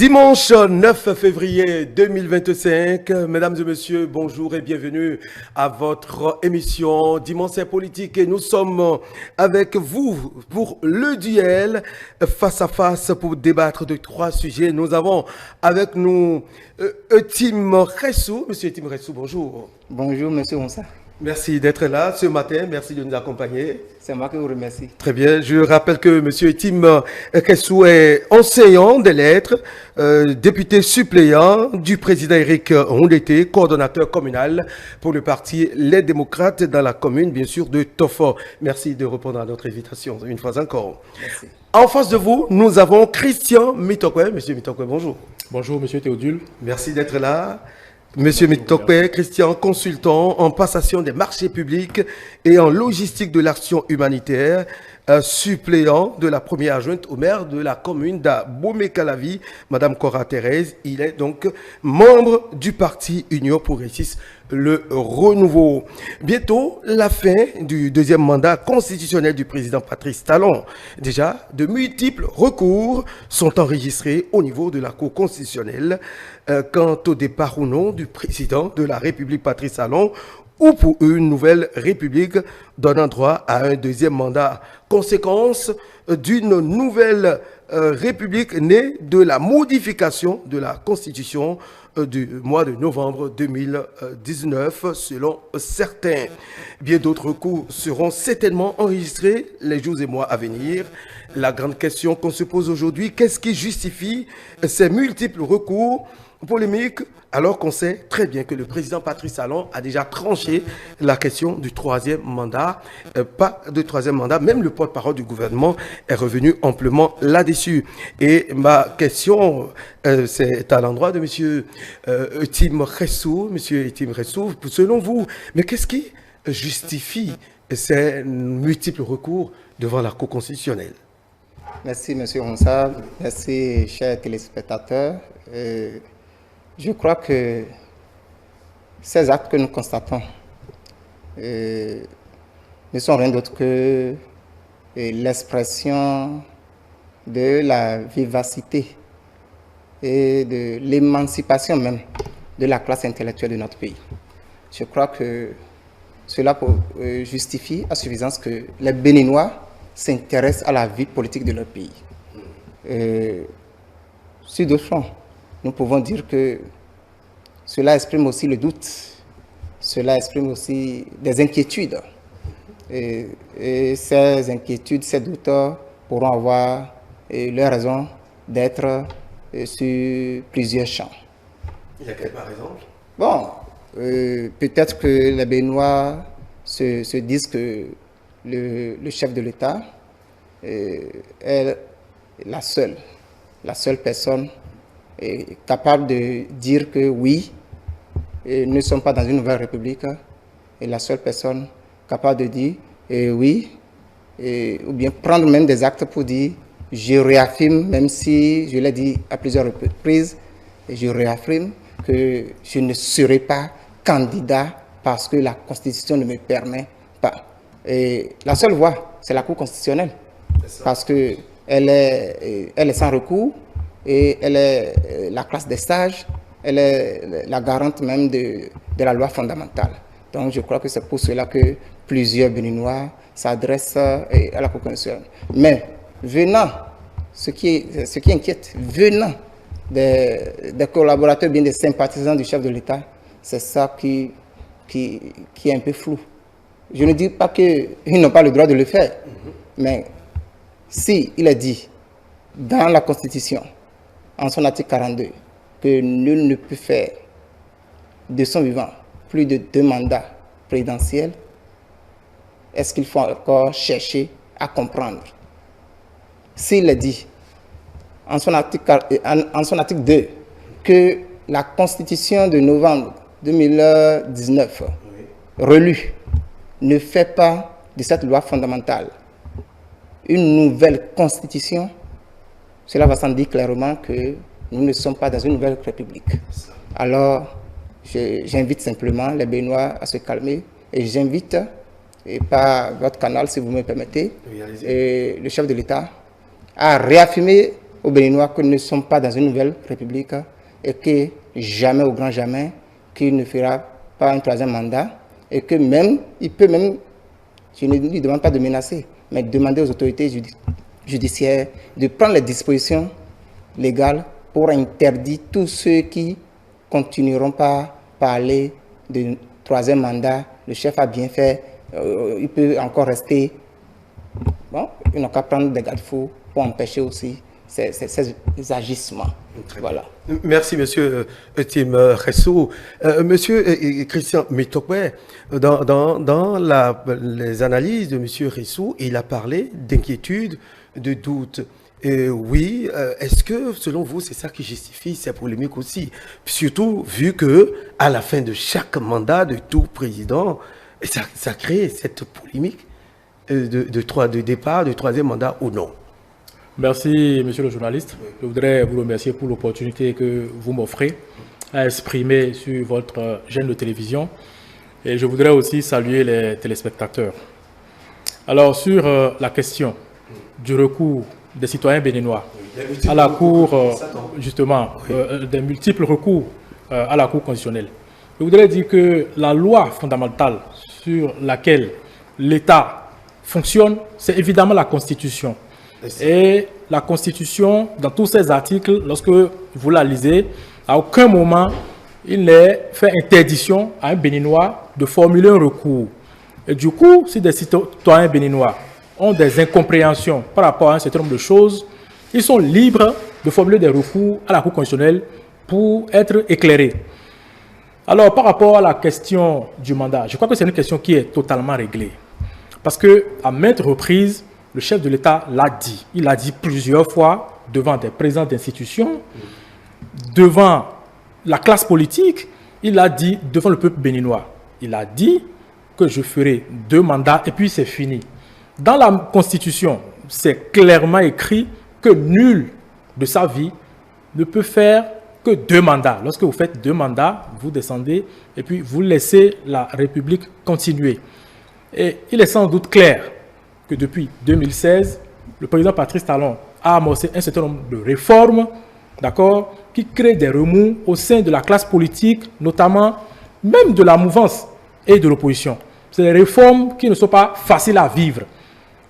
Dimanche 9 février 2025, mesdames et messieurs, bonjour et bienvenue à votre émission Dimanche politique. Et nous sommes avec vous pour le duel face à face pour débattre de trois sujets. Nous avons avec nous Etim Ressou. Monsieur Etim Ressou, bonjour. Bonjour, monsieur Onsa. Merci d'être là ce matin. Merci de nous accompagner. C'est moi qui vous remercie. Très bien. Je rappelle que M. Etim Kessou est enseignant des lettres, député suppléant du président Eric Rondeté, coordonnateur communal pour le parti Les Démocrates dans la commune, bien sûr, de Tofo. Merci de répondre à notre invitation une fois encore. Merci. En face de vous, nous avons Christian Mitokwe. Monsieur Mitokwe, bonjour. Bonjour, monsieur Théodule. Merci d'être là. Monsieur Mitokwe, Christian, consultant en passation des marchés publics et en logistique de l'action humanitaire, suppléant de la première adjointe au maire de la commune d'Abomey-Calavi, Madame Cora Thérèse. Il est donc membre du parti Union Progressiste, le Renouveau. Bientôt, la fin du deuxième mandat constitutionnel du président Patrice Talon. Déjà, de multiples recours sont enregistrés au niveau de la Cour constitutionnelle quant au départ ou non du président de la République Patrice Talon ou pour une nouvelle République donnant droit à un deuxième mandat. Conséquence d'une nouvelle République née de la modification de la Constitution du mois de novembre 2019, selon certains. Bien d'autres recours seront certainement enregistrés les jours et mois à venir. La grande question qu'on se pose aujourd'hui, qu'est-ce qui justifie ces multiples recours polémiques, alors qu'on sait très bien que le président Patrice Talon a déjà tranché la question du troisième mandat. Pas de troisième mandat, même le porte-parole du gouvernement est revenu amplement là-dessus. Et ma question, c'est à l'endroit de M. Etim Ressou. Monsieur Etim Ressou, selon vous, mais qu'est-ce qui justifie ces multiples recours devant la Cour constitutionnelle? Merci, monsieur Onsa. Merci, chers téléspectateurs. Je crois que ces actes que nous constatons ne sont rien d'autre que l'expression de la vivacité et de l'émancipation même de la classe intellectuelle de notre pays. Je crois que cela justifie à suffisance que les Béninois s'intéressent à la vie politique de leur pays. Sur deux fronts, nous pouvons dire que cela exprime aussi le doute, cela exprime aussi des inquiétudes. Et ces inquiétudes, ces doutes pourront avoir leur raison d'être sur plusieurs champs. Il y a quel par exemple? Bon, peut-être que les Béninois se disent que le chef de l'État est la seule personne capable de dire que oui, nous ne sommes pas dans une nouvelle république, et la seule personne capable de dire oui, ou bien prendre même des actes pour dire je réaffirme, même si je l'ai dit à plusieurs reprises, je réaffirme que je ne serai pas candidat parce que la Constitution ne me permet pas. Et la seule voie, c'est la Cour constitutionnelle, parce qu'elle est sans recours, et elle est la classe des sages, elle est la garante même de la loi fondamentale. Donc je crois que c'est pour cela que plusieurs Béninois s'adressent à la Cour constitutionnelle. Mais venant, ce qui inquiète, venant des collaborateurs, bien des sympathisants du chef de l'État, c'est ça qui est un peu flou. Je ne dis pas qu'ils n'ont pas le droit de le faire, mais si il est dit dans la Constitution, en son article 42, que nul ne peut faire de son vivant plus de 2 mandats présidentiels, est-ce qu'il faut encore chercher à comprendre? S'il est dit en son article 2 que la Constitution de novembre 2019 relue ne fait pas de cette loi fondamentale une nouvelle Constitution, cela va sans dire clairement que nous ne sommes pas dans une nouvelle république. Alors, j'invite simplement les Béninois à se calmer et j'invite, et par votre canal si vous me permettez, le chef de l'État à réaffirmer aux Béninois que nous ne sommes pas dans une nouvelle république et que jamais, au grand jamais, qu'il ne fera pas un troisième mandat et que même, il peut même, je ne lui demande pas de menacer, mais demander aux autorités judiciaires de prendre les dispositions légales pour interdire tous ceux qui continueront pas parler de troisième mandat. Le chef a bien fait, il peut encore rester. Bon, ils n'ont qu'à prendre des garde-fous pour empêcher aussi ces agissements. Voilà. Merci, monsieur Tim Ressou. Monsieur Christian Mitokwe, dans les analyses de monsieur Ressou, il a parlé d'inquiétude, de doute. Oui, est-ce que, selon vous, c'est ça qui justifie ces polémiques aussi? Surtout vu que, à la fin de chaque mandat de tout président, ça crée cette polémique de départ, de troisième mandat ou non? Merci, monsieur le journaliste. Je voudrais vous remercier pour l'opportunité que vous m'offrez à exprimer sur votre chaîne de télévision. Et je voudrais aussi saluer les téléspectateurs. Alors, sur la question du recours des citoyens béninois à la Cour, justement, des multiples recours à la Cour constitutionnelle, je voudrais dire que la loi fondamentale sur laquelle l'État fonctionne, c'est évidemment la Constitution. Et la Constitution, dans tous ses articles, lorsque vous la lisez, à aucun moment, il n'est fait interdiction à un Béninois de formuler un recours. Et du coup, si des citoyens béninois ont des incompréhensions par rapport à un certain nombre de choses, ils sont libres de formuler des recours à la Cour constitutionnelle pour être éclairés. Alors, par rapport à la question du mandat, je crois que c'est une question qui est totalement réglée. Parce qu'à maintes reprises, le chef de l'État l'a dit. Il l'a dit plusieurs fois devant des présidents d'institutions, devant la classe politique, il l'a dit devant le peuple béninois. Il a dit que je ferai 2 mandats et puis c'est fini. Dans la Constitution, c'est clairement écrit que nul de sa vie ne peut faire que 2 mandats. Lorsque vous faites 2 mandats, vous descendez et puis vous laissez la République continuer. Et il est sans doute clair que depuis 2016, le président Patrice Talon a amorcé un certain nombre de réformes, d'accord, qui créent des remous au sein de la classe politique, notamment même de la mouvance et de l'opposition. C'est des réformes qui ne sont pas faciles à vivre,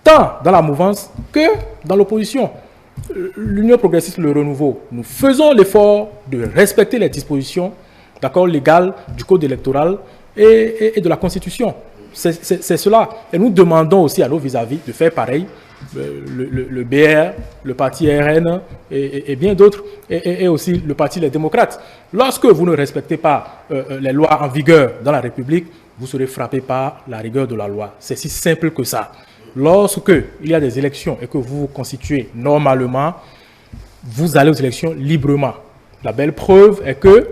tant dans la mouvance que dans l'opposition. L'Union progressiste, le renouveau, nous faisons l'effort de respecter les dispositions, d'accord, légales du code électoral et de la Constitution. C'est cela. Et nous demandons aussi à nos vis-à-vis de faire pareil. Le BR, le parti RN et bien d'autres, et aussi le parti Les Démocrates. Lorsque vous ne respectez pas les lois en vigueur dans la République, vous serez frappé par la rigueur de la loi. C'est si simple que ça. Lorsque il y a des élections et que vous vous constituez normalement, vous allez aux élections librement. La belle preuve est que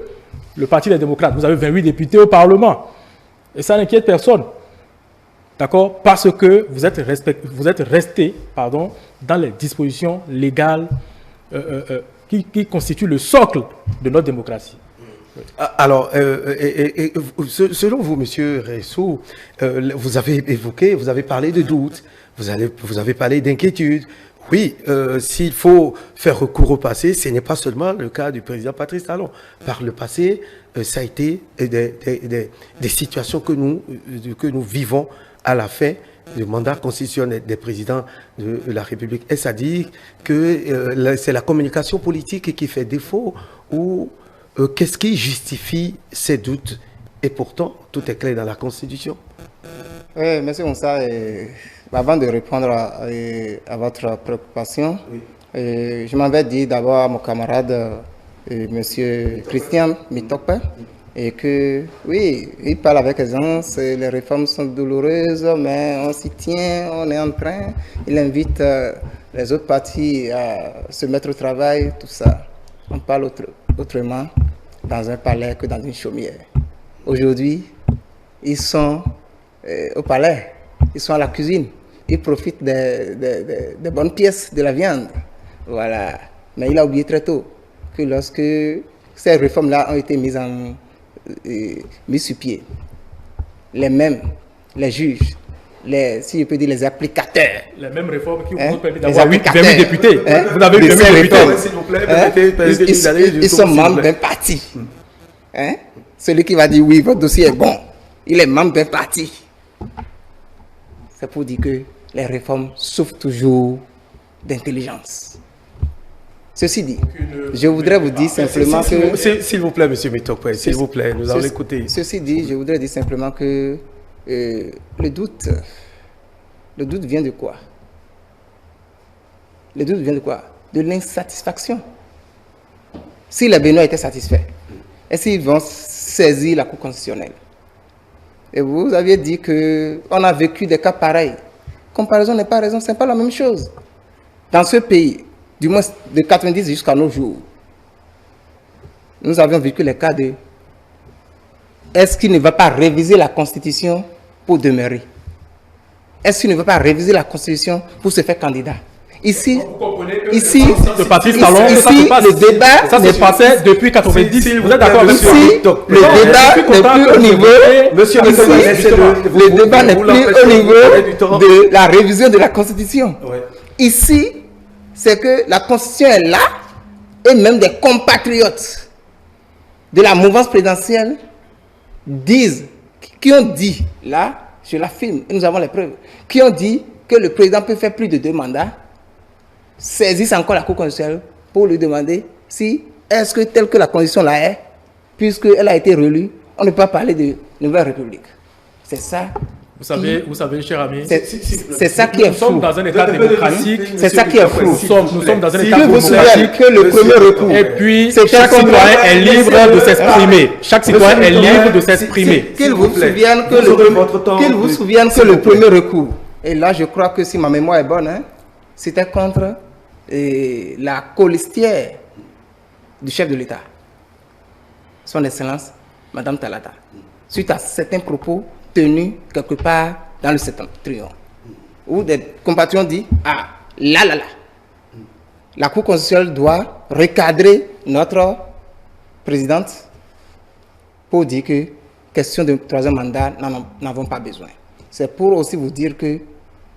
le parti Les Démocrates, vous avez 28 députés au Parlement. Et ça n'inquiète personne. D'accord? Parce que vous êtes resté dans les dispositions légales qui constituent le socle de notre démocratie. Alors, selon vous, monsieur Ressou, vous avez parlé de doute, vous avez parlé d'inquiétude. Oui, s'il faut faire recours au passé, ce n'est pas seulement le cas du président Patrice Talon. Par le passé, ça a été des situations que nous vivons à la fin du mandat constitutionnel des présidents de la République. Est-ce à dire que c'est la communication politique qui fait défaut ou qu'est-ce qui justifie ces doutes? Et pourtant, tout est clair dans la Constitution. Oui, merci Moussa. Avant de répondre à votre préoccupation, oui. Je m'en vais dire d'abord à mon camarade, monsieur Christian Mitokwe, et que, oui, il parle avec aisance, les réformes sont douloureuses, mais on s'y tient, on est en train. Il invite les autres partis à se mettre au travail, tout ça. On parle autrement dans un palais que dans une chaumière. Aujourd'hui, ils sont au palais, ils sont à la cuisine, ils profitent des bonnes pièces de la viande. Voilà. Mais il a oublié très tôt que lorsque ces réformes-là ont été mises sur pied, les mêmes, les juges, si je peux dire, les applicateurs. Les mêmes réformes qui Hein? vous permettent Les d'avoir 8 applicateurs, députés. hein, Vous avez de 8 ces députés. réformes. S'il vous plaît, Hein? permettez Ils d'aller sont membres d'un parti. Hein? Celui qui va dire oui, votre dossier est bon, il est membre d'un parti. C'est pour dire que les réformes souffrent toujours d'intelligence. Ceci dit, je voudrais vous dire simplement que... S'il vous plaît, monsieur Mitokwe, s'il vous plaît, nous allons l'écouter. Ceci dit, je voudrais dire simplement que le doute vient de quoi? Le doute vient de quoi? De l'insatisfaction. Si les Béninois étaient satisfaits, est-ce qu'ils vont saisir la Cour constitutionnelle? Et vous aviez dit qu'on a vécu des cas pareils. Comparaison n'est pas raison, ce n'est pas la même chose. Dans ce pays, du moins de 90 jusqu'à nos jours, nous avions vécu les cas de est-ce qu'il ne va pas réviser la Constitution pour demeurer? Est-ce qu'il ne va pas réviser la Constitution pour se faire candidat? Ici, Le parti Talon, le débat ça se passait depuis 90. Vous êtes d'accord avec ici, moi? le débat n'est plus au niveau. Monsieur Ici, le débat n'est plus au niveau de la révision de la Constitution. Ouais. Ici, c'est que la Constitution est là et même des compatriotes de la mouvance présidentielle qui ont dit, là, je l'affirme, et nous avons les preuves, qui ont dit que le président peut faire plus de 2 mandats, saisissent encore la Cour constitutionnelle pour lui demander si, est-ce que telle que la Constitution là est, puisqu'elle a été relue, on ne peut pas parler de nouvelle république. C'est ça. Vous savez, cher ami, C'est ça qui est nous sommes flou. dans un état démocratique. C'est ça qui est flou. Nous sommes dans un état Je vous souviens démocratique. que le premier recours, Et puis, c'était chaque contre- citoyen est libre de s'exprimer. Chaque citoyen est libre de s'exprimer. Qu'il vous souvienne que Vous aurez votre temps. qu'il vous souvienne que le premier recours, et là je crois que si ma mémoire est bonne, hein, c'était contre la colistière du chef de l'État, son Excellence, Madame Talata, suite à certains propos tenus quelque part dans le septentrion, où des compatriotes disent ah là, la Cour constitutionnelle doit recadrer notre présidente pour dire que question de 3e mandat, n'avons pas besoin. C'est pour aussi vous dire que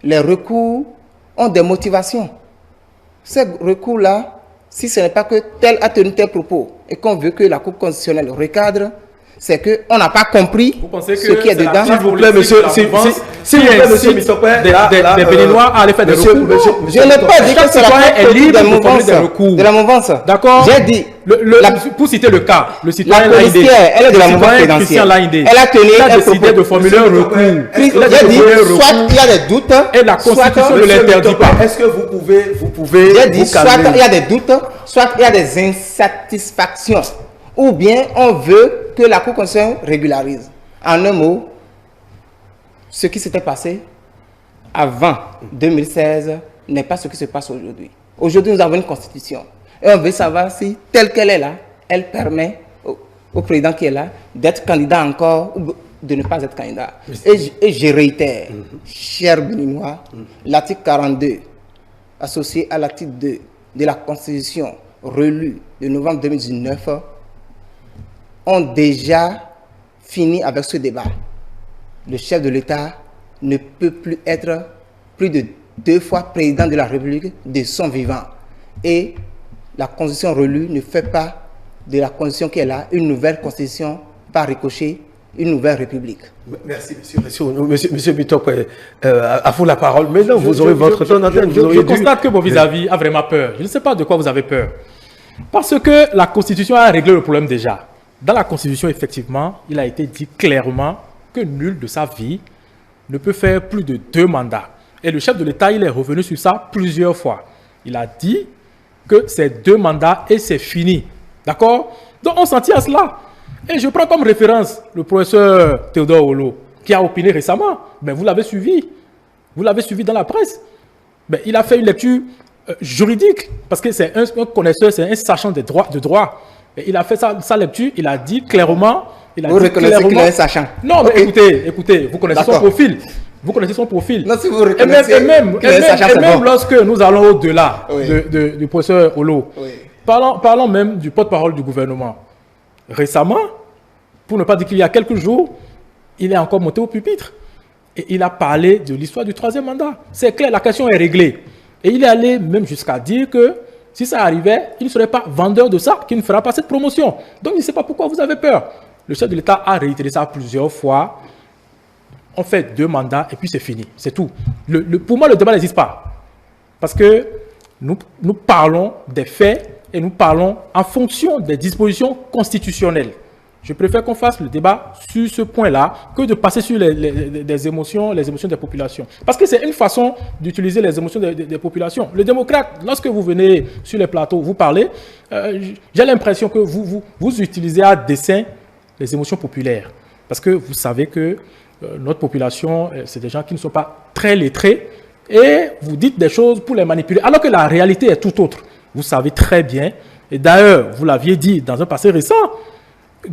les recours ont des motivations. Ces recours-là, si ce n'est pas que tel a tenu tel propos et qu'on veut que la Cour constitutionnelle recadre, c'est qu'on n'a pas compris ce qui est dedans. S'il vous plaît, monsieur, s'il vous plaît, monsieur Mitokwe, des Béninois à aller faire des recours. Je n'ai pas dit que c'est la citoyen est libre des de formuler mouvances. des recours. De la mouvance. D'accord. J'ai dit, Pour citer le cas, le la citoyen Laïdé, policière, elle est de la mouvance Christian présidentielle. Laïdé, Elle a tenu il a un décidé propos. de formuler un recours. J'ai dit, soit il y a des doutes, Et la Constitution soit- ne l'interdit pas. Est-ce que vous pouvez J'ai dit, vous soit calmer? il y a des doutes, soit il y a des insatisfactions. Ou bien on veut que la Cour constitutionnelle régularise. En un mot, ce qui s'était passé avant 2016 n'est pas ce qui se passe aujourd'hui. Aujourd'hui, nous avons une constitution. Et on veut savoir si, telle qu'elle est là, elle permet au président qui est là d'être candidat encore ou de ne pas être candidat. Et je réitère, chers Béninois, l'article 42, associé à l'article 2 de la Constitution relue de novembre 2019, ont déjà fini avec ce débat. Le chef de l'État ne peut plus être plus de 2 fois président de la République de son vivant. Et la Constitution relue ne fait pas de la Constitution qui est là une nouvelle Constitution par ricochet, une nouvelle République. Merci, monsieur Mitokwe. À vous la parole. Maintenant, vous aurez votre temps d'antenne. Je constate que mon vis-à-vis a vraiment peur. Je ne sais pas de quoi vous avez peur. Parce que la Constitution a réglé le problème déjà. Dans la Constitution, effectivement, il a été dit clairement que nul de sa vie ne peut faire plus de 2 mandats. Et le chef de l'État, il est revenu sur ça plusieurs fois. Il a dit que c'est 2 mandats et c'est fini. D'accord? Donc on s'en tient à cela. Et je prends comme référence le professeur Théodore Olo, qui a opiné récemment. Mais vous l'avez suivi. Vous l'avez suivi dans la presse. Mais il a fait une lecture juridique, parce que c'est un connaisseur, c'est un sachant de droit. Et il a fait sa lecture, il a dit clairement... Vous reconnaissez qu'il est un sachant? Non, mais Okay. écoutez, vous connaissez son profil. Vous connaissez son profil. Non, si vous reconnaissez qu'il est un sachant, c'est même bon. lorsque nous allons au-delà Oui. du professeur Olo, Oui. parlons même du porte-parole du gouvernement. Récemment, pour ne pas dire qu'il y a quelques jours, il est encore monté au pupitre. Et il a parlé de l'histoire du troisième mandat. C'est clair, la question est réglée. Et il est allé même jusqu'à dire que si ça arrivait, il ne serait pas vendeur de ça, qu'il ne fera pas cette promotion. Donc, je ne sais pas pourquoi vous avez peur. Le chef de l'État a réitéré ça plusieurs fois. On fait 2 mandats et puis c'est fini. C'est tout. Pour moi, le débat n'existe pas. Parce que nous parlons des faits et nous parlons en fonction des dispositions constitutionnelles. Je préfère qu'on fasse le débat sur ce point-là que de passer sur les émotions des populations. Parce que c'est une façon d'utiliser les émotions des populations. Les démocrates, lorsque vous venez sur les plateaux, vous parlez, j'ai l'impression que vous utilisez à dessein les émotions populaires. Parce que vous savez que notre population, c'est des gens qui ne sont pas très lettrés et vous dites des choses pour les manipuler, alors que la réalité est tout autre. Vous savez très bien, et d'ailleurs, vous l'aviez dit dans un passé récent,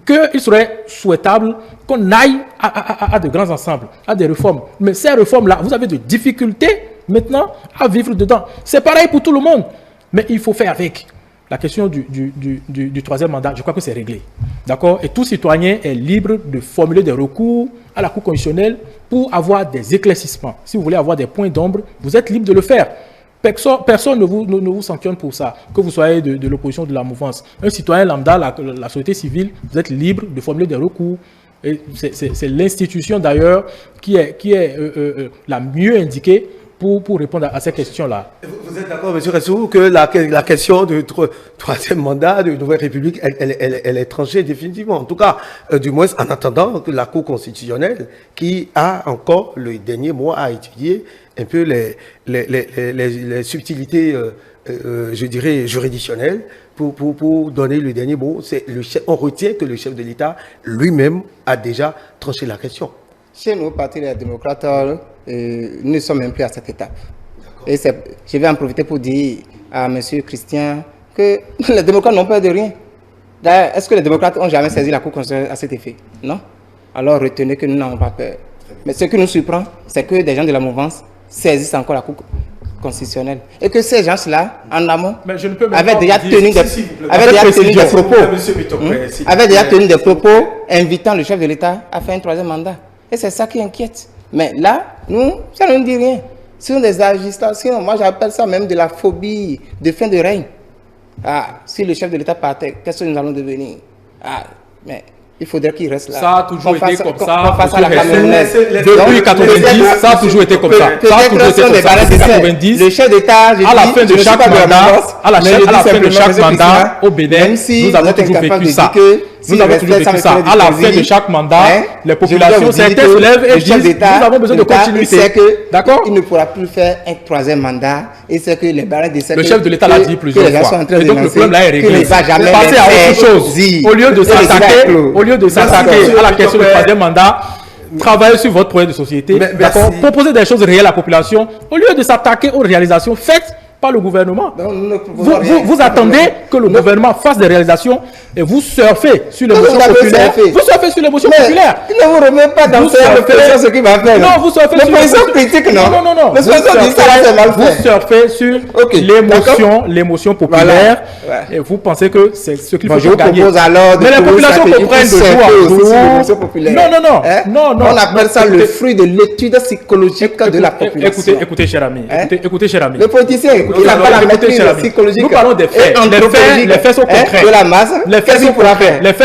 qu'il serait souhaitable qu'on aille à de grands ensembles, à des réformes. Mais ces réformes-là, vous avez de difficultés maintenant à vivre dedans. C'est pareil pour tout le monde, mais il faut faire avec. La question du troisième mandat, je crois que c'est réglé. D'accord? Et tout citoyen est libre de formuler des recours à la Cour constitutionnelle pour avoir des éclaircissements. Si vous voulez avoir des points d'ombre, vous êtes libre de le faire. Personne ne vous sanctionne pour ça, que vous soyez de l'opposition, de la mouvance. Un citoyen lambda, la société civile, vous êtes libre de formuler des recours. C'est l'institution d'ailleurs qui est la mieux indiquée pour répondre à ces questions-là. Vous êtes d'accord, M. Ressou, que la question du troisième mandat de Nouvelle République, elle est tranchée définitivement. En tout cas, du moins en attendant que la Cour constitutionnelle, qui a encore le dernier mot à étudier un peu les subtilités, je dirais, juridictionnelles, pour donner le dernier mot. On retient que le chef de l'État lui-même a déjà tranché la question. Chez nous, Parti des démocrates, nous ne sommes même plus à cette étape. Et je vais en profiter pour dire à M. Christian que les démocrates n'ont peur de rien. D'ailleurs, est-ce que les démocrates ont jamais saisi la Cour constitutionnelle à cet effet? Non. Alors retenez que nous n'avons pas peur. Mais ce qui nous surprend, c'est que des gens de la mouvance saisissent encore la Cour constitutionnelle. Et que ces gens-là, en amont, avaient déjà tenu des propos invitant le chef de l'État à faire un troisième mandat. Et c'est ça qui inquiète. Mais là, nous, ça ne nous dit rien. Ce sont des agitations. Moi, j'appelle ça même de la phobie de fin de règne. Ah, si le chef de l'État partait, qu'est-ce que nous allons devenir? Ah, mais il faudrait qu'il reste là. Ça a toujours été comme ça. Depuis 90, ça a toujours été comme ça. Ça a toujours été comme ça. Depuis 90, le chef d'État, à la fin de chaque mandat, à la fin de chaque mandat au Bénin, nous avons toujours vécu ça. Nous avons toujours vécu ça. À la fin de chaque mandat, les populations, certains se lèvent et disent nous avons besoin de continuité. D'accord? Il ne pourra plus faire un troisième mandat. Et c'est que les barres de le chef de l'État l'a dit plusieurs fois. Et donc le problème là est réglé. Passez à autre chose. Au lieu de s'attaquer à la question du troisième mandat, travaillez sur votre projet de société. Proposez des choses réelles à la population. Au lieu de s'attaquer aux réalisations faites par le gouvernement. Vous attendez que le gouvernement fasse des réalisations et vous surfez sur l'émotion populaire. Vous surfez sur l'émotion populaire. Il ne vous remet pas dans ce qu'il va faire. Non, vous surfez sur l'émotion critique, non. Non. Vous surfez sur l'émotion populaire et vous pensez que c'est ce qu'il faut gagner. Mais les populations comprennent de jour en jour. Non. On appelle ça le fruit de l'étude psychologique de la population. Écoutez, cher ami. Écoutez, cher ami. Le politicien, il n'a pas la maîtrise psychologique. Nous parlons des faits. Les faits sont concrets. De la masse. Les faits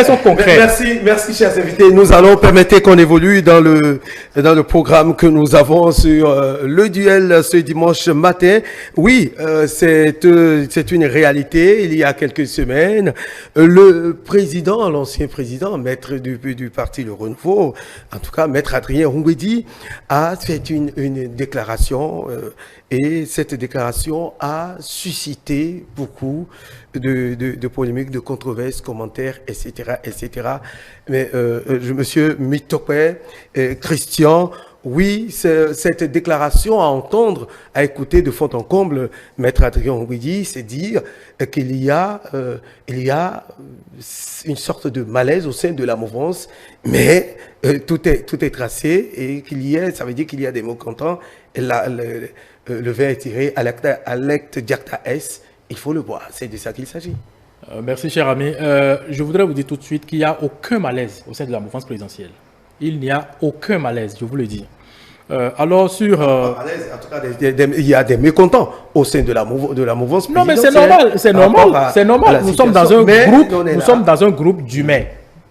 sont concrets. Merci, chers invités. Nous allons permettre qu'on évolue dans le programme que nous avons sur le duel ce dimanche matin. Oui, c'est une réalité. Il y a quelques semaines, l'ancien président, maître du parti Le Renouveau, en tout cas, maître Adrien Roumbedi, a fait une déclaration et cette déclaration a suscité beaucoup de polémiques, de controverses, commentaires, etc. Mais monsieur Mitokwe, Christian, oui, cette déclaration à entendre, à écouter de fond en comble, maître Adrien Roumbedi, c'est dire qu'il y a une sorte de malaise au sein de la mouvance, mais tout est tracé et ça veut dire qu'il y a des mécontents. Le verre est tiré à l'acte Diacta S. Il faut le boire. C'est de ça qu'il s'agit. Merci, cher ami. Je voudrais vous dire tout de suite qu'il n'y a aucun malaise au sein de la mouvance présidentielle. Il n'y a aucun malaise, je vous le dis. Alors sur... En tout cas, il y a des mécontents au sein de la mouvance Non, mais présidentielle. c'est normal, c'est normal. Nous sommes dans un groupe d'humains.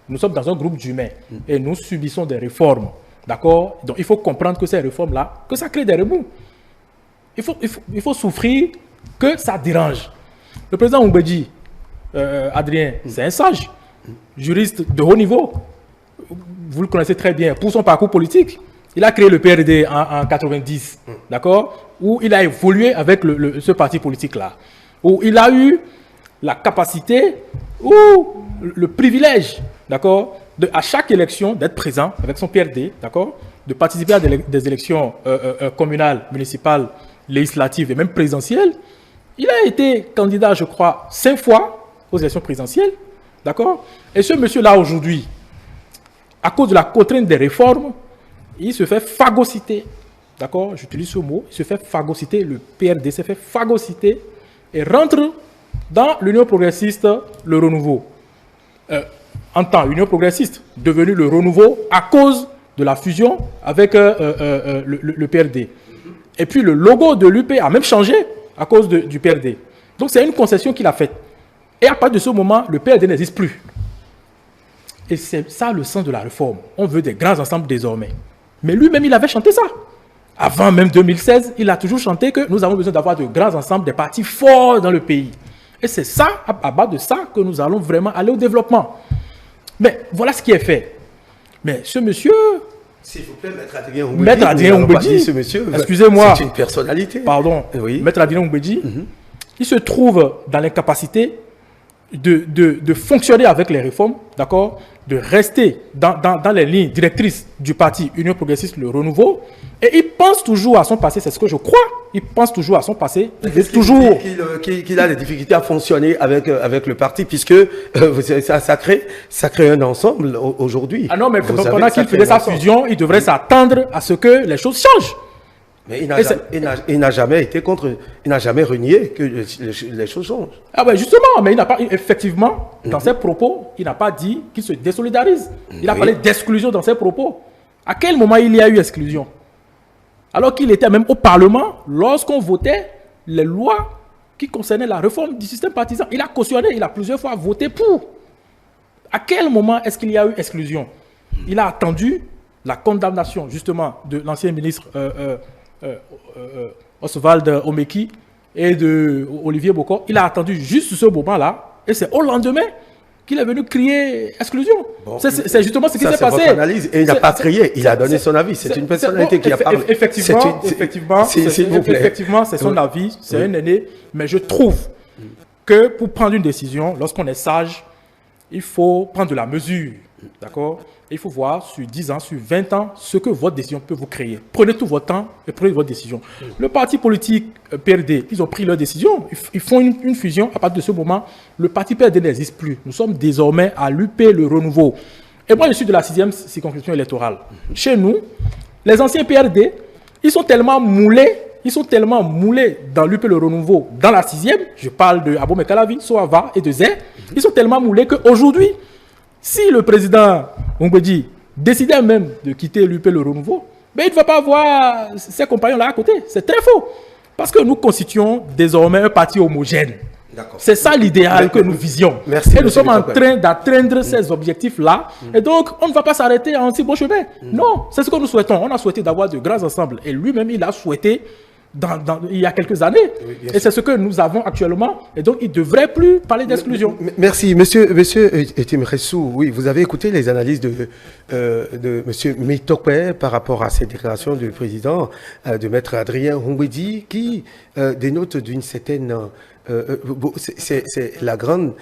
Nous sommes dans un groupe d'humains et nous subissons des réformes. D'accord? Donc il faut comprendre que ces réformes-là, que ça crée des remous. Il faut souffrir que ça dérange. Le président Oumbédi, Adrien, c'est un sage, juriste de haut niveau. Vous le connaissez très bien pour son parcours politique. Il a créé le PRD en 90, d'accord, où il a évolué avec ce parti politique-là, où il a eu la capacité ou le privilège, d'accord, à chaque élection d'être présent avec son PRD, d'accord, de participer à des élections communales, municipales, législatives et même présidentielles. Il a été candidat, je crois, 5 fois aux élections présidentielles, d'accord. Et ce monsieur-là aujourd'hui, à cause de la contrainte des réformes, il se fait phagocyter, d'accord, j'utilise ce mot, il se fait phagocyter, le PRD se fait phagocyter et rentre dans l'Union progressiste, le renouveau. En tant Union progressiste, devenu le renouveau à cause de la fusion avec le PRD. Et puis le logo de l'UP a même changé à cause du PRD. Donc c'est une concession qu'il a faite. Et à partir de ce moment, le PRD n'existe plus. Et c'est ça le sens de la réforme. On veut des grands ensembles désormais. Mais lui-même, il avait chanté ça. Avant même 2016, il a toujours chanté que nous avons besoin d'avoir de grands ensembles, des partis forts dans le pays. Et c'est ça, à base de ça, que nous allons vraiment aller au développement. Mais voilà ce qui est fait. Mais ce monsieur... S'il vous plaît, Maître Adrien Oumbédi, ce monsieur, excusez-moi. C'est une personnalité. Pardon. Oui. Maître Adrien Oumbédi, il se trouve dans l'incapacité de fonctionner avec les réformes, d'accord, de rester dans les lignes directrices du parti Union progressiste, le renouveau, et il pense toujours à son passé, c'est ce que je crois, il pense toujours à son passé, il veut toujours... Qu'il a des difficultés à fonctionner avec le parti, puisque ça crée un ensemble aujourd'hui. Ah non, mais pendant qu'il faisait sa fusion, il devrait s'attendre à ce que les choses changent. Mais il n'a jamais été contre, il n'a jamais renié que les choses changent. Ah ben justement, mais il n'a pas, effectivement, dans ses propos, il n'a pas dit qu'il se désolidarise. Il a parlé d'exclusion dans ses propos. À quel moment il y a eu exclusion? Alors qu'il était même au Parlement, lorsqu'on votait les lois qui concernaient la réforme du système partisan. Il a cautionné, il a plusieurs fois voté pour. À quel moment est-ce qu'il y a eu exclusion? Il a attendu la condamnation, justement, de l'ancien ministre Oswald Omeki et de Olivier Bokor. Il a attendu juste ce moment-là et c'est au lendemain qu'il est venu crier exclusion. Bon, c'est justement ce qui s'est passé. Analyse, et il n'a pas crié, il a donné son avis. C'est une personnalité qui a parlé. Effectivement, c'est son avis, c'est un aîné. Mais je trouve que pour prendre une décision, lorsqu'on est sage, il faut prendre de la mesure. D'accord? Il faut voir sur 10 ans, sur 20 ans, ce que votre décision peut vous créer. Prenez tout votre temps et prenez votre décision. Le parti politique PRD, ils ont pris leur décision. Ils font une fusion. À partir de ce moment, le parti PRD n'existe plus. Nous sommes désormais à l'UP, le renouveau. Et moi, je suis de la 6e circonscription électorale. Chez nous, les anciens PRD, ils sont tellement moulés dans l'UP, le renouveau, dans la 6e, je parle de Abomey Calavi, Soava et de Zé, ils sont tellement moulés qu'aujourd'hui, si le président Oumbédi décidait même de quitter l'UP le renouveau, mais il ne va pas avoir ses compagnons là à côté. C'est très faux. Parce que nous constituons désormais un parti homogène. C'est ça l'idéal que nous visions. Merci, et nous sommes en train d'atteindre ces objectifs-là. Et donc, on ne va pas s'arrêter en si bon chemin. Non, c'est ce que nous souhaitons. On a souhaité d'avoir de grands ensembles. Et lui-même, il a souhaité il y a quelques années. Oui, et c'est ce que nous avons actuellement. Et donc, il ne devrait plus parler d'exclusion. Merci. Monsieur Etim Ressou, oui, vous avez écouté les analyses de monsieur Mitokpe par rapport à ces déclarations du président, de maître Adrien Oumbédi, qui dénote d'une certaine... c'est la grande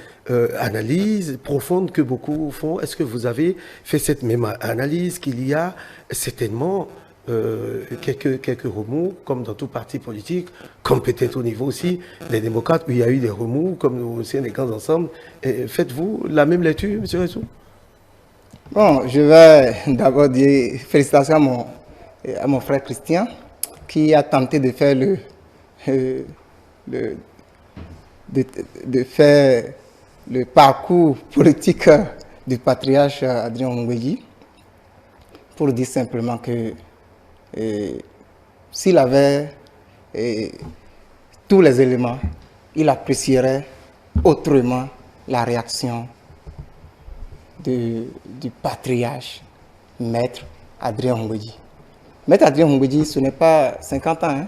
analyse profonde que beaucoup font. Est-ce que vous avez fait cette même analyse qu'il y a certainement... quelques remous, comme dans tout parti politique, comme peut-être au niveau aussi des démocrates, où il y a eu des remous, comme aussi des grands ensembles. Faites-vous la même lecture, M. Ressou? Bon, je vais d'abord dire félicitations à mon frère Christian, qui a tenté de faire le parcours politique du patriarche Adrien Oumbédi, pour dire simplement que s'il avait tous les éléments, il apprécierait autrement la réaction du patriarche, Maître Adrien Hongwedji. Maître Adrien Hongwedji, ce n'est pas 50 ans, hein?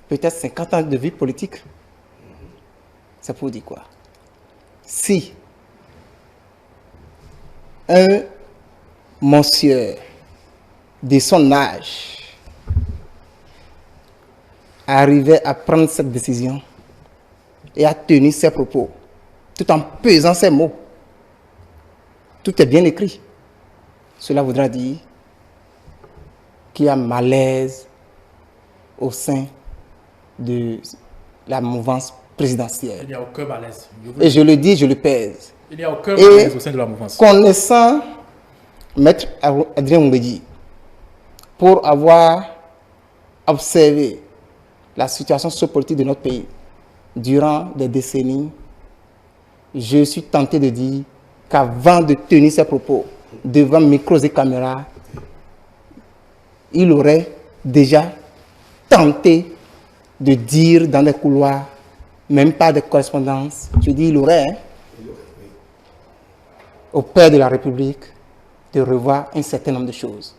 Peut-être 50 ans de vie politique. Ça pour dire quoi? Si un monsieur de son âge arrivait à prendre cette décision et à tenir ses propos, tout en pesant ses mots, tout est bien écrit. Cela voudra dire qu'il y a malaise au sein de la mouvance présidentielle. Il n'y a aucun malaise. Et je le dis, je le pèse. Il n'y a aucun malaise au sein de la mouvance. Connaissant Maître Adrien Hongwedji, pour avoir observé la situation sociopolitique de notre pays durant des décennies, je suis tenté de dire qu'avant de tenir ses propos devant micros et caméras, il aurait déjà tenté de dire dans des couloirs, même pas de correspondance, je dis il aurait, au père de la République, de revoir un certain nombre de choses.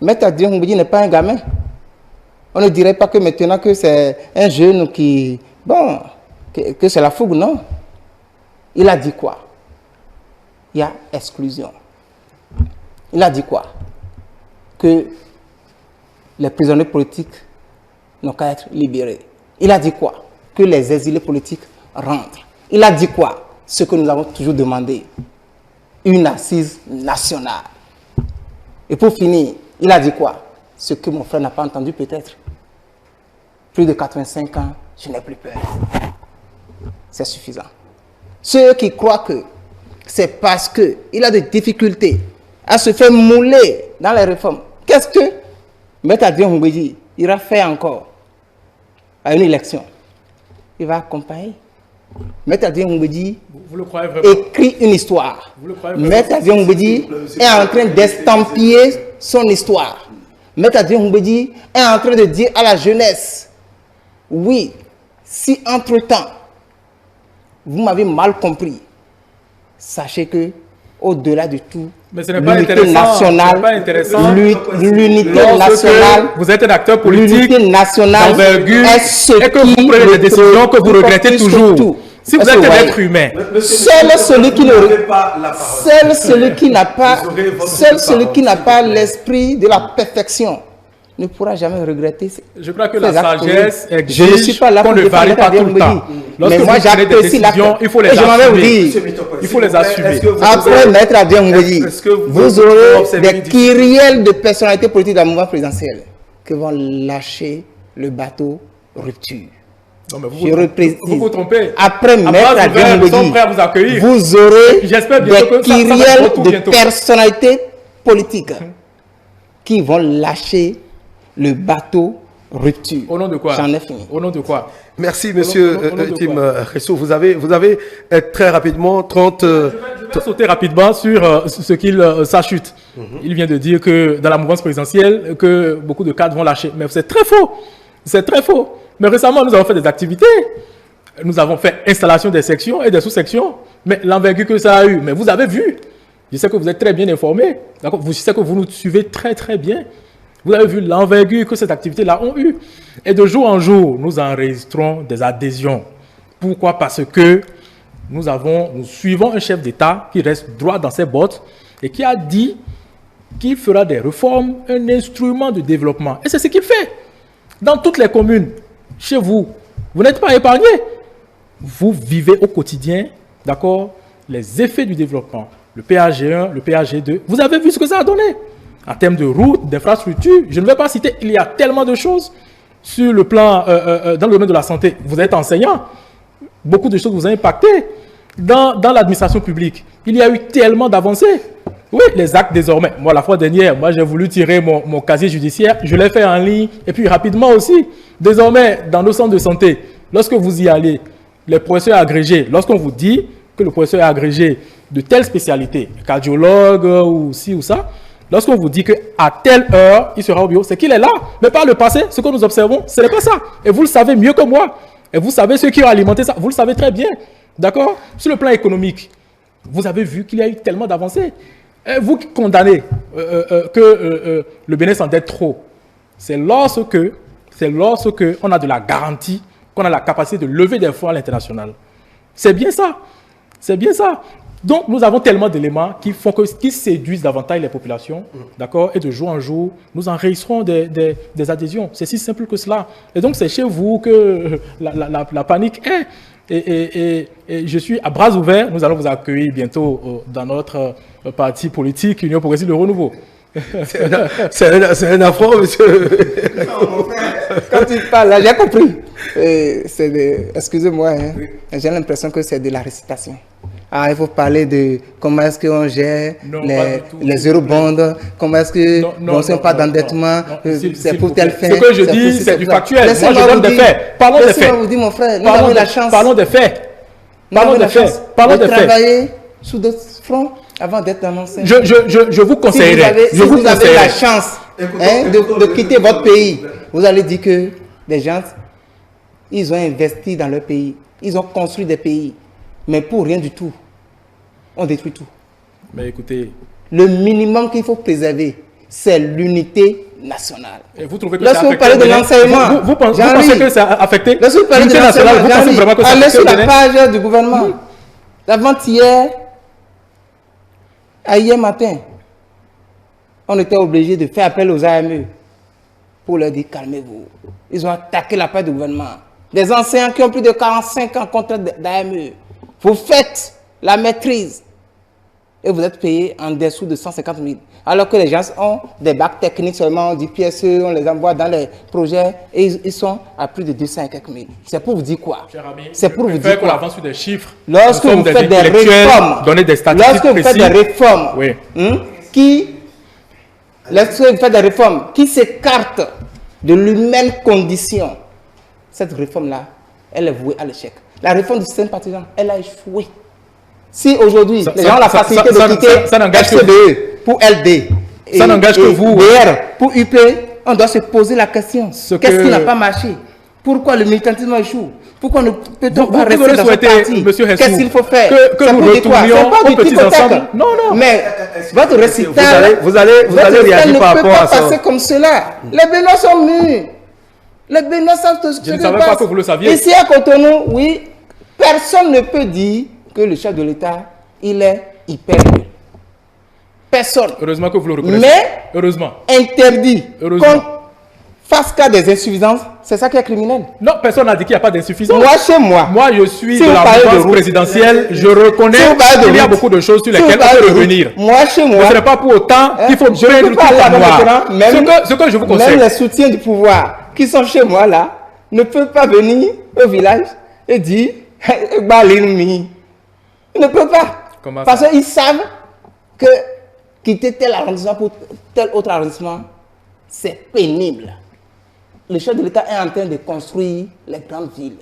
Maître Adrien Hongwedji n'est pas un gamin. On ne dirait pas que maintenant que c'est un jeune qui... Bon, que c'est la fougue, non. Il a dit quoi? Il y a exclusion. Il a dit quoi? Que les prisonniers politiques n'ont qu'à être libérés. Il a dit quoi? Que les exilés politiques rentrent. Il a dit quoi? Ce que nous avons toujours demandé. Une assise nationale. Et pour finir, il a dit quoi? Ce que mon frère n'a pas entendu peut-être. Plus de 85 ans, je n'ai plus peur. C'est suffisant. Ceux qui croient que c'est parce qu'il a des difficultés à se faire mouler dans les réformes, qu'est-ce que Maître Adrien Hongwedji ira faire encore à une élection? Il va accompagner. Maître Adrien Hongwedji écrit une histoire. Maître Adrien Hongwedji est en train d'estampiller son histoire. Maître Adrien Hongwedji est en train de dire à la jeunesse, oui, si entre-temps, vous m'avez mal compris, sachez que au-delà de tout, l'unité nationale, vous êtes un acteur politique, l'unité nationale est ce et que vous prenez des décisions que vous regrettez toujours. Si vous êtes un être humain, seul celui qui n'a pas l'esprit de la perfection ne pourra jamais regretter. Je crois que la sagesse exige je ne suis pas là qu'on ne varie pas tout le temps. Mais moi j'apprécie la il faut les assumer. Il faut les assumer. Après Maître Adrien Hongwedji, vous aurez des kyrielles de personnalités politiques de la mouvement présidentielle qui vont lâcher le bateau rupture. Non, mais vous vous trompez. Après Maître Adrien Hongwedji, vous aurez des kyrielles de personnalités politiques qui vont lâcher le bateau rupture. Au nom de quoi? J'en ai fini. Au nom de quoi? Merci, monsieur Tim Ressou. Vous avez très rapidement 30... Je vais sauter rapidement sur ce qu'il s'achute. Il vient de dire que dans la mouvance présidentielle, que beaucoup de cadres vont lâcher. Mais c'est très faux. C'est très faux. Mais récemment, nous avons fait des activités. Nous avons fait installation des sections et des sous-sections. Mais l'envergure que ça a eu, mais vous avez vu. Je sais que vous êtes très bien informés. Je sais que vous nous suivez très très bien. Vous avez vu l'envergure que ces activités-là ont eu. Et de jour en jour, nous enregistrons des adhésions. Pourquoi? Parce que nous suivons un chef d'État qui reste droit dans ses bottes et qui a dit qu'il fera des réformes, un instrument de développement. Et c'est ce qu'il fait. Dans toutes les communes, chez vous, vous n'êtes pas épargnés. Vous vivez au quotidien, d'accord, les effets du développement. Le PAG1, le PAG2, vous avez vu ce que ça a donné. En termes de routes, d'infrastructures, je ne vais pas citer, il y a tellement de choses sur le plan, dans le domaine de la santé. Vous êtes enseignant, beaucoup de choses vous ont impacté. Dans l'administration publique, il y a eu tellement d'avancées. Oui, les actes désormais. Moi, la fois dernière, j'ai voulu tirer mon casier judiciaire, je l'ai fait en ligne, et puis rapidement aussi. Désormais, dans nos centres de santé, lorsque vous y allez, les professeurs agrégés, lorsqu'on vous dit que le professeur est agrégé de telle spécialité, cardiologue ou ci ou ça, lorsqu'on vous dit qu'à telle heure, il sera au bureau, c'est qu'il est là. Mais par le passé, ce que nous observons, ce n'est pas ça. Et vous le savez mieux que moi. Et vous savez ceux qui ont alimenté ça, vous le savez très bien. D'accord? Sur le plan économique, vous avez vu qu'il y a eu tellement d'avancées. Et vous qui condamnez que le Bénin s'endette trop, c'est lorsque on a de la garantie, qu'on a la capacité de lever des fonds à l'international. C'est bien ça. C'est bien ça. Donc, nous avons tellement d'éléments qui séduisent davantage les populations, d'accord? Et de jour en jour, nous enregistrons des adhésions. C'est si simple que cela. Et donc, c'est chez vous que la panique est. Et je suis à bras ouverts. Nous allons vous accueillir bientôt dans notre parti politique, Union Progressive de Renouveau. C'est un affront, monsieur. Quand tu parles, là, j'ai compris. Excusez-moi, hein, j'ai l'impression que c'est de la récitation. Ah, il faut parler de comment est-ce qu'on gère les eurobonds, comment est-ce que on ne pas d'endettement, c'est pour telle fin. Ce que je dis, c'est du factuel. Moi, je donne des faits. Parlons des faits. Vous dire, mon frère, nous avons la chance. Parlons des faits. Parlons des faits. Parlons des faits. Travailler sous d'autres fronts avant d'être annoncé. Je vous conseillerais. Si vous avez la chance de quitter votre pays, vous allez dire que des gens, ils ont investi dans leur pays, ils ont construit des pays, mais pour rien du tout. On détruit tout. Mais écoutez... Le minimum qu'il faut préserver, c'est l'unité nationale. Et vous trouvez que lorsque vous parlez de l'enseignement, vous pensez que ça a affecté lorsque vous parlez de l'enseignement, vous pensez vraiment que ça a allez affecté sur la page du gouvernement. Avant-hier, à hier matin, on était obligé de faire appel aux AME pour leur dire calmez-vous. Ils ont attaqué la page du gouvernement. Des enseignants qui ont plus de 45 ans contre d'AME. Vous faites la maîtrise et vous êtes payé en dessous de 150 000. Alors que les gens ont des bacs techniques seulement, du PSE, on les envoie dans les projets et ils sont à plus de 200 et quelques mille. C'est pour vous dire quoi? C'est pour vous dire quoi? Qu'on avance sur des chiffres. Lorsque vous faites des réformes, donner des statistiques lorsque vous faites des réformes, oui. Lorsque vous faites des réformes qui s'écartent de l'humaine condition, cette réforme-là, elle est vouée à l'échec. La réforme du système partisan, elle a échoué. Si aujourd'hui, les gens ont la facilité de quitter FCDE pour LD, ça n'engage que vous. DR pour UP, on doit se poser la question. Qu'est-ce qui n'a pas marché? Pourquoi le militantisme échoue? Pourquoi ne peut-on pas rester dans ce parti? Qu'est-ce qu'il faut faire? Que nous retournions aux petits ensemble. Non. Mais votre récital, vous allez réagir par rapport à ça. Ne peut pas passer comme cela. Les Béninois sont mûrs. Les Béninois savent tout ce qui se passe. Je ne savais pas que vous le saviez. Ici à Cotonou, oui, personne ne peut dire que le chef de l'État, il est hyper nul. Personne. Heureusement que vous le reconnaissez. Mais, heureusement. Interdit. Qu'on fasse cas des insuffisances, c'est ça qui est criminel. Non, personne n'a dit qu'il n'y a pas d'insuffisance. Moi, chez moi. Moi, je suis de la mouvance présidentielle. Je reconnais qu'il y a beaucoup de choses sur lesquelles on peut revenir. Moi, chez moi. Mais ce n'est pas pour autant qu'il faut peindre tout en noir. Ce que je vous conseille. Même les soutiens du pouvoir qui sont chez moi là, ne peuvent pas venir au village et dire Balini. Ils ne peuvent pas. Comment parce qu'ils savent que quitter tel arrondissement pour tel autre arrondissement, c'est pénible. Le chef de l'État est en train de construire les grandes villes.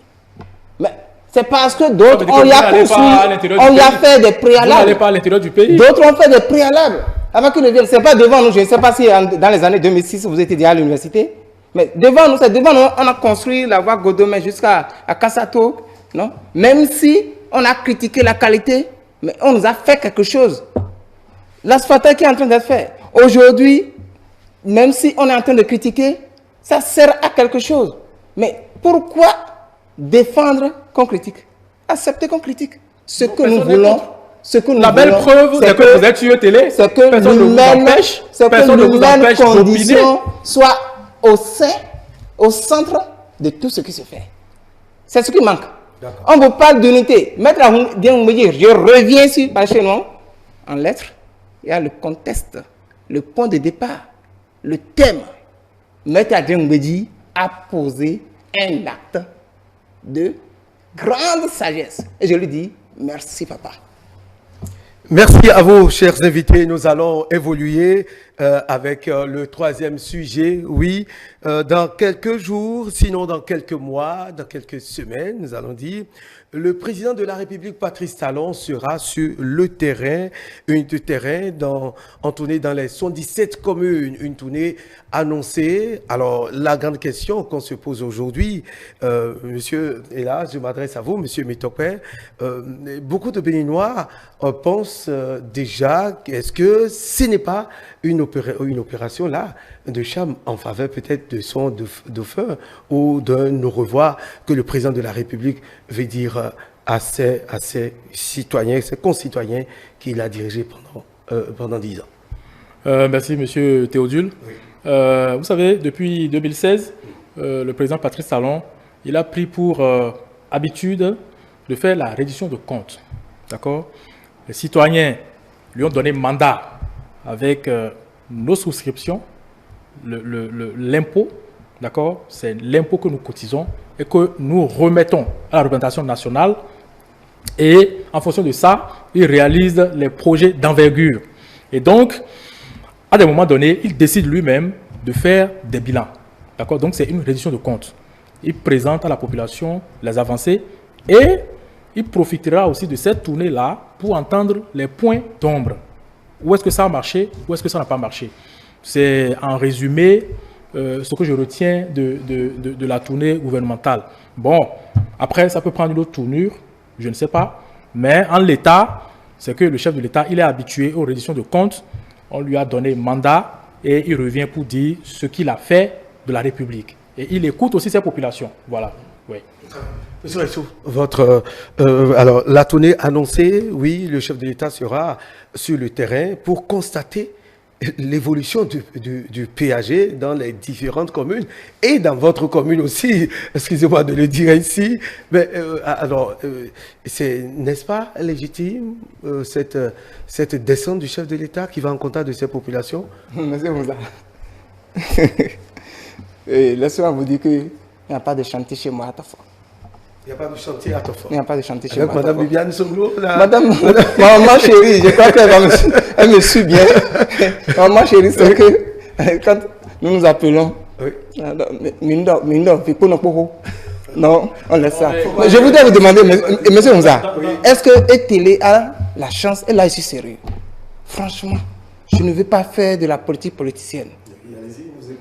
Mais c'est parce que d'autres, on y a construit, on y a fait des préalables. Vous n'allez pas à l'intérieur du pays. D'autres ont fait des préalables. Avant qu'ils ne viennent, ce n'est pas devant nous. Je ne sais pas si dans les années 2006, vous étiez déjà à l'université. Mais devant nous, c'est devant nous, on a construit la voie Godomé jusqu'à Kassato. Non? Même si on a critiqué la qualité, mais on nous a fait quelque chose. L'asphaltage qui est en train d'être fait. Aujourd'hui, même si on est en train de critiquer, ça sert à quelque chose. Mais pourquoi défendre qu'on critique? Accepter qu'on critique. Ce que nous voulons, la belle preuve, c'est que vous êtes sur télé. C'est que l'humaine condition soit au centre de tout ce qui se fait. C'est ce qui manque. On vous parle d'unité. Maître Adjeng Mbedi, je reviens sur chez nous. En lettres, il y a le contexte, le point de départ, le thème. Maître Adjeng Mbedi a posé un acte de grande sagesse. Et je lui dis, merci papa. Merci à vous, chers invités. Nous allons évoluer avec le troisième sujet. Oui, dans quelques jours, sinon dans quelques mois, dans quelques semaines, nous allons dire, le président de la République, Patrice Talon, sera sur le terrain, en tournée dans les 117 communes, une tournée annoncée. Alors, la grande question qu'on se pose aujourd'hui, monsieur, et là, je m'adresse à vous, monsieur Mitokpe, beaucoup de Béninois pensent déjà, est-ce que ce n'est pas une opération là de charme en faveur peut-être de son dauphin ou d'un au revoir que le président de la République veut dire à ses citoyens, ses concitoyens qu'il a dirigés pendant 10 ans. Merci, monsieur Théodule. Oui. Vous savez, depuis 2016, le président Patrice Talon, il a pris pour habitude de faire la reddition de comptes. D'accord? Les citoyens lui ont donné mandat avec nos souscriptions, l'impôt, d'accord? C'est l'impôt que nous cotisons et que nous remettons à la représentation nationale. Et en fonction de ça, il réalise les projets d'envergure. Et donc, à des moments donnés, il décide lui-même de faire des bilans. D'accord? Donc, c'est une reddition de comptes. Il présente à la population les avancées et il profitera aussi de cette tournée-là pour entendre les points d'ombre. Où est-ce que ça a marché? Où est-ce que ça n'a pas marché? C'est en résumé ce que je retiens de la tournée gouvernementale. Bon, après, ça peut prendre une autre tournure, je ne sais pas. Mais en l'état, c'est que le chef de l'État, il est habitué aux redditions de comptes. On lui a donné mandat et il revient pour dire ce qu'il a fait de la République. Et il écoute aussi ses populations. Voilà. Oui. Monsieur Ressou, alors, la tournée annoncée, oui, le chef de l'État sera sur le terrain pour constater l'évolution du PAG dans les différentes communes et dans votre commune aussi, excusez-moi de le dire ici, mais n'est-ce pas légitime cette descente du chef de l'État qui va en contact de ces populations? Monsieur Moussa, laissez-moi vous dire qu'il n'y a pas de chantier chez moi à Tofo. Il n'y a pas de chantier à Tofo. Il n'y a pas de chantier chez moi. Madame Viviane Songlo, là. Madame, maman chérie, je crois qu'elle me suit bien. Maman chérie, c'est que quand nous nous appelons, non, on laisse ça. Je voudrais vous demander, monsieur Moussa, est-ce que ETélé a la chance, et là je suis sérieux. Franchement, je ne veux pas faire de la politique politicienne.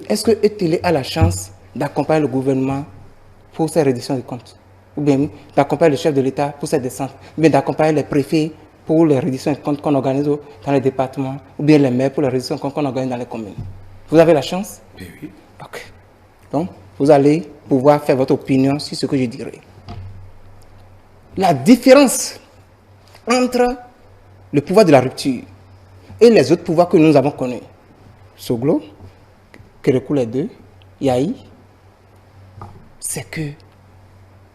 Est-ce que ETélé a la chance d'accompagner le gouvernement pour ces redditions de comptes? Ou bien d'accompagner le chef de l'État pour cette descente, ou bien d'accompagner les préfets pour les redditions de comptes qu'on organise dans les départements, ou bien les maires pour les redditions de comptes qu'on organise dans les communes. Vous avez la chance? Oui. Ok. Donc, vous allez pouvoir faire votre opinion sur ce que je dirai. La différence entre le pouvoir de la rupture et les autres pouvoirs que nous avons connus, Soglo, Kérékou les deux, Yahi, c'est que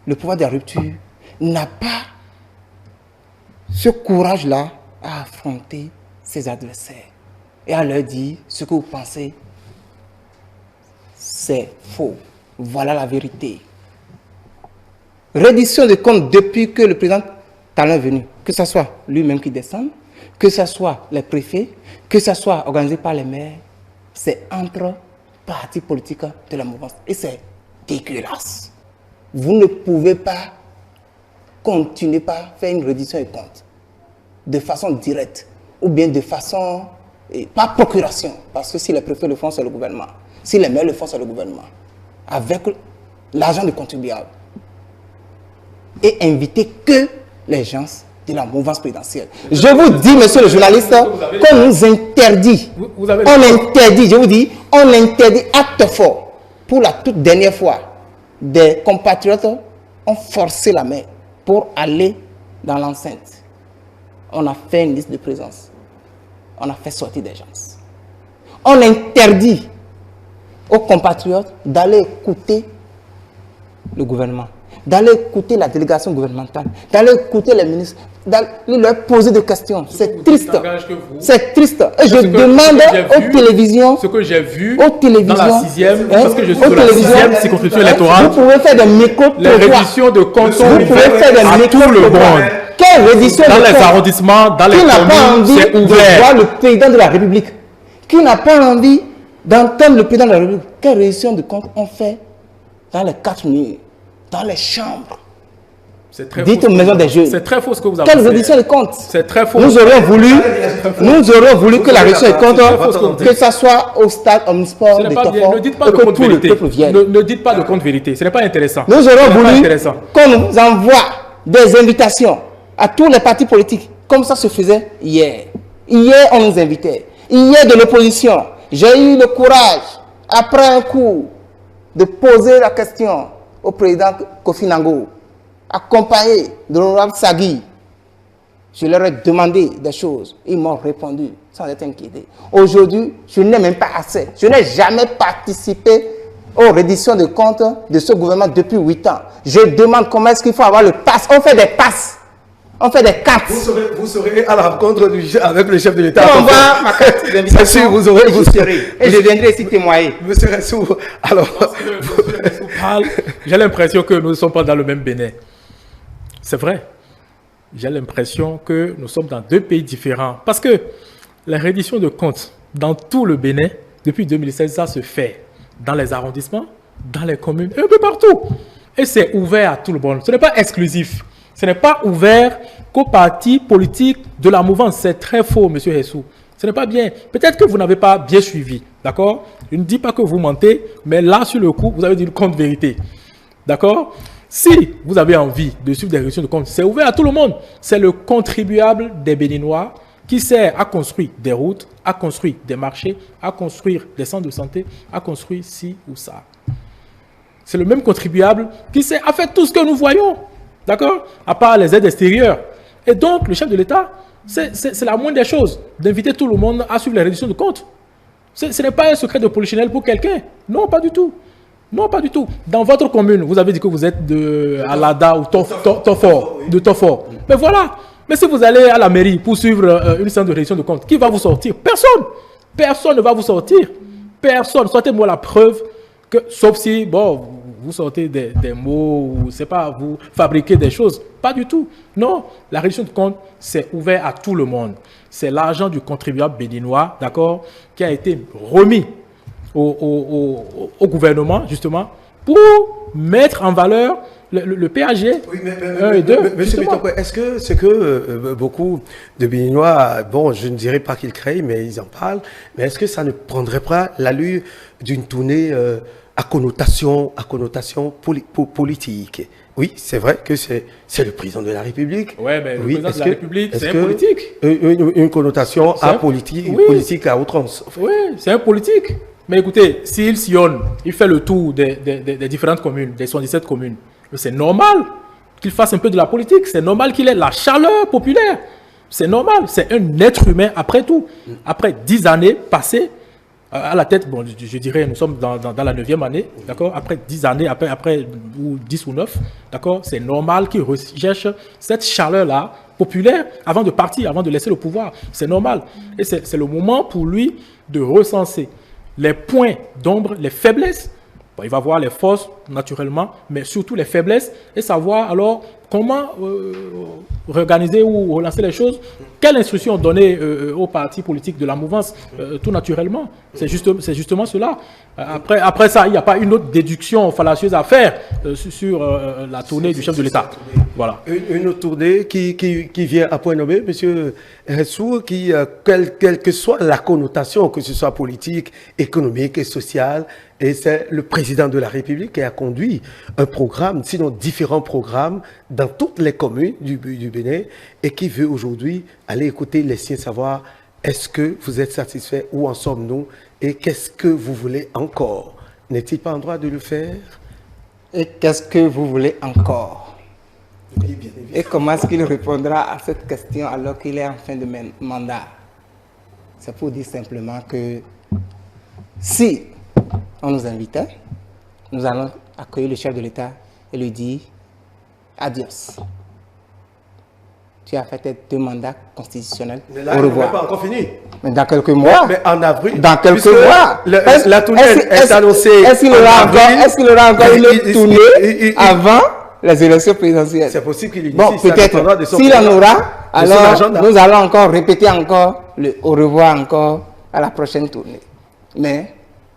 le pouvoir de la rupture n'a pas ce courage-là à affronter ses adversaires et à leur dire ce que vous pensez, c'est faux. Voilà la vérité. Reddition de comptes depuis que le président Talon est venu, que ce soit lui-même qui descend, que ce soit les préfets, que ce soit organisé par les maires, c'est entre partis politiques de la mouvance. Et c'est dégueulasse. Vous ne pouvez pas continuer par faire une reddition de comptes de façon directe ou bien de façon, par procuration, parce que si les préfets le font, c'est le gouvernement. Si les maires le font, c'est le gouvernement. Avec l'argent des contribuables. Et inviter que les gens de la mouvance présidentielle. Je vous dis, monsieur le journaliste, qu'on nous interdit. On interdit, je vous dis, on interdit acte fort. Pour la toute dernière fois, des compatriotes ont forcé la main pour aller dans l'enceinte. On a fait une liste de présence. On a fait sortir des gens. On interdit aux compatriotes d'aller écouter le gouvernement, d'aller écouter la délégation gouvernementale, d'aller écouter les ministres, d'aller leur poser des questions. C'est triste. C'est triste. Et je demande aux télévisions, ce que j'ai vu aux télévisions, dans la 6e, parce que je suis de la 6e circonscription électorale, vous pouvez faire des micro-trottoirs. Les redditions de comptes sont ouvertes à tout le monde. Quelle reddition dans de les comptes? arrondissements, dans les communes, c'est ouvert. voir le président de la République qui n'a pas envie d'entendre le président de la République. Quelle reddition de comptes on fait dans les 4 murs, dans les chambres? Dites aux maisons des jeunes. C'est très faux ce que vous avez Quelle fait. reddition de comptes? C'est très faux. Nous aurions voulu que la reddition de comptes, que ça soit au stade omnisport de Tofor, ne dites pas de que compte tout le vérité. peuple vienne. Ne dites pas de compte vérité. Ce n'est pas intéressant. Nous aurions voulu qu'on nous envoie des invitations à tous les partis politiques, comme ça se faisait hier. Hier, on nous invitait. Hier, de l'opposition, j'ai eu le courage, après un cours, de poser la question au président Kofi Nango, accompagné de l'honorable Sagui. Je leur ai demandé des choses. Ils m'ont répondu sans être inquiétés. Aujourd'hui, je n'ai même pas assez. Je n'ai jamais participé aux redditions de comptes de ce gouvernement depuis 8 ans. Je demande comment est-ce qu'il faut avoir le pass. On fait des passes. On fait des cartes. Vous serez à la rencontre avec le chef de l'État. On va ma carte d'invitation. C'est sûr, vous aurez. Et je viendrai ici témoigner. Monsieur Ressou, alors. J'ai l'impression que nous ne sommes pas dans le même Bénin. C'est vrai. J'ai l'impression que nous sommes dans 2 pays différents. Parce que la reddition de comptes dans tout le Bénin, depuis 2016, ça se fait dans les arrondissements, dans les communes, un peu partout. Et c'est ouvert à tout le monde. Ce n'est pas exclusif. Ce n'est pas ouvert qu'aux partis politiques de la mouvance. C'est très faux, M. Hessou. Ce n'est pas bien. Peut-être que vous n'avez pas bien suivi. D'accord? Je ne dis pas que vous mentez, mais là, sur le coup, vous avez dit une compte vérité. D'accord? Si vous avez envie de suivre des redditions de comptes, c'est ouvert à tout le monde. C'est le contribuable des Béninois qui sert à construire des routes, à construire des marchés, à construire des centres de santé, à construire ci ou ça. C'est le même contribuable qui sert à faire tout ce que nous voyons. D'accord? À part les aides extérieures. Et donc, le chef de l'État, c'est la moindre des choses d'inviter tout le monde à suivre les redditions de comptes. Ce n'est pas un secret de polichinelle pour quelqu'un. Non, pas du tout. Non, pas du tout. Dans votre commune, vous avez dit que vous êtes de Alada ou Tofor. Mais voilà. Mais si vous allez à la mairie pour suivre une séance de reddition de comptes, qui va vous sortir? Personne. Personne ne va vous sortir. Personne. Sortez-moi la preuve que, sauf si, bon, vous sortez des mots, ou c'est pas, vous fabriquez des choses. Pas du tout. Non, la reddition de comptes, c'est ouvert à tout le monde. C'est l'argent du contribuable béninois, d'accord, qui a été remis au gouvernement, justement, pour mettre en valeur le PAG. Oui, Monsieur Mitokwe, est-ce que c'est que beaucoup de Béninois, bon, je ne dirais pas qu'ils créent, mais ils en parlent, mais est-ce que ça ne prendrait pas l'allure d'une tournée à connotation politique? Oui, c'est vrai que c'est le président de la République. Ouais, mais le président de la République, c'est un politique. Une connotation politique à outrance. Oui, c'est un politique. Mais écoutez, s'il sillonne, il fait le tour des différentes communes, des 77 communes, c'est normal qu'il fasse un peu de la politique. C'est normal qu'il ait la chaleur populaire. C'est normal. C'est un être humain après tout. Après 10 années passées à la tête, bon, je dirais, nous sommes dans la 9e année, d'accord? Après 10 années, après ou 10 ou 9, d'accord? C'est normal qu'il recherche cette chaleur-là populaire avant de partir, avant de laisser le pouvoir. C'est normal. Et c'est le moment pour lui de recenser les points d'ombre, les faiblesses. Bon, il va voir les forces, naturellement, mais surtout les faiblesses, et savoir alors comment réorganiser ou relancer les choses. Quelle instruction donner aux partis politiques de la mouvance, tout naturellement. C'est justement cela. Après ça, il n'y a pas une autre déduction fallacieuse à faire sur la tournée du chef de l'État. Voilà. Une autre tournée qui vient à point nommé, M. Ressou, quelle que soit la connotation, que ce soit politique, économique et sociale, et c'est le président de la République qui a conduit un programme, sinon différents programmes, dans toutes les communes du Bénin, et qui veut aujourd'hui aller écouter les siens, savoir est-ce que vous êtes satisfait, où en sommes-nous, et qu'est-ce que vous voulez encore? N'est-il pas en droit de le faire? Et qu'est-ce que vous voulez encore? Oui, bien évidemment. Et comment est-ce qu'il répondra à cette question alors qu'il est en fin de mandat? C'est pour dire simplement que si on nous invitait, nous allons accueillir le chef de l'État et lui dire adios. Tu as fait tes 2 mandats constitutionnels. Mais là, au revoir. On n'est pas encore fini. Mais dans quelques mois. Mais en avril. Dans quelques mois. La tournée est annoncée. Est-ce qu'il aura encore une tournée avant les élections présidentielles? C'est possible qu'il initie. Bon, peut-être. S'il en aura, alors nous allons encore répéter encore le au revoir encore à la prochaine tournée. Mais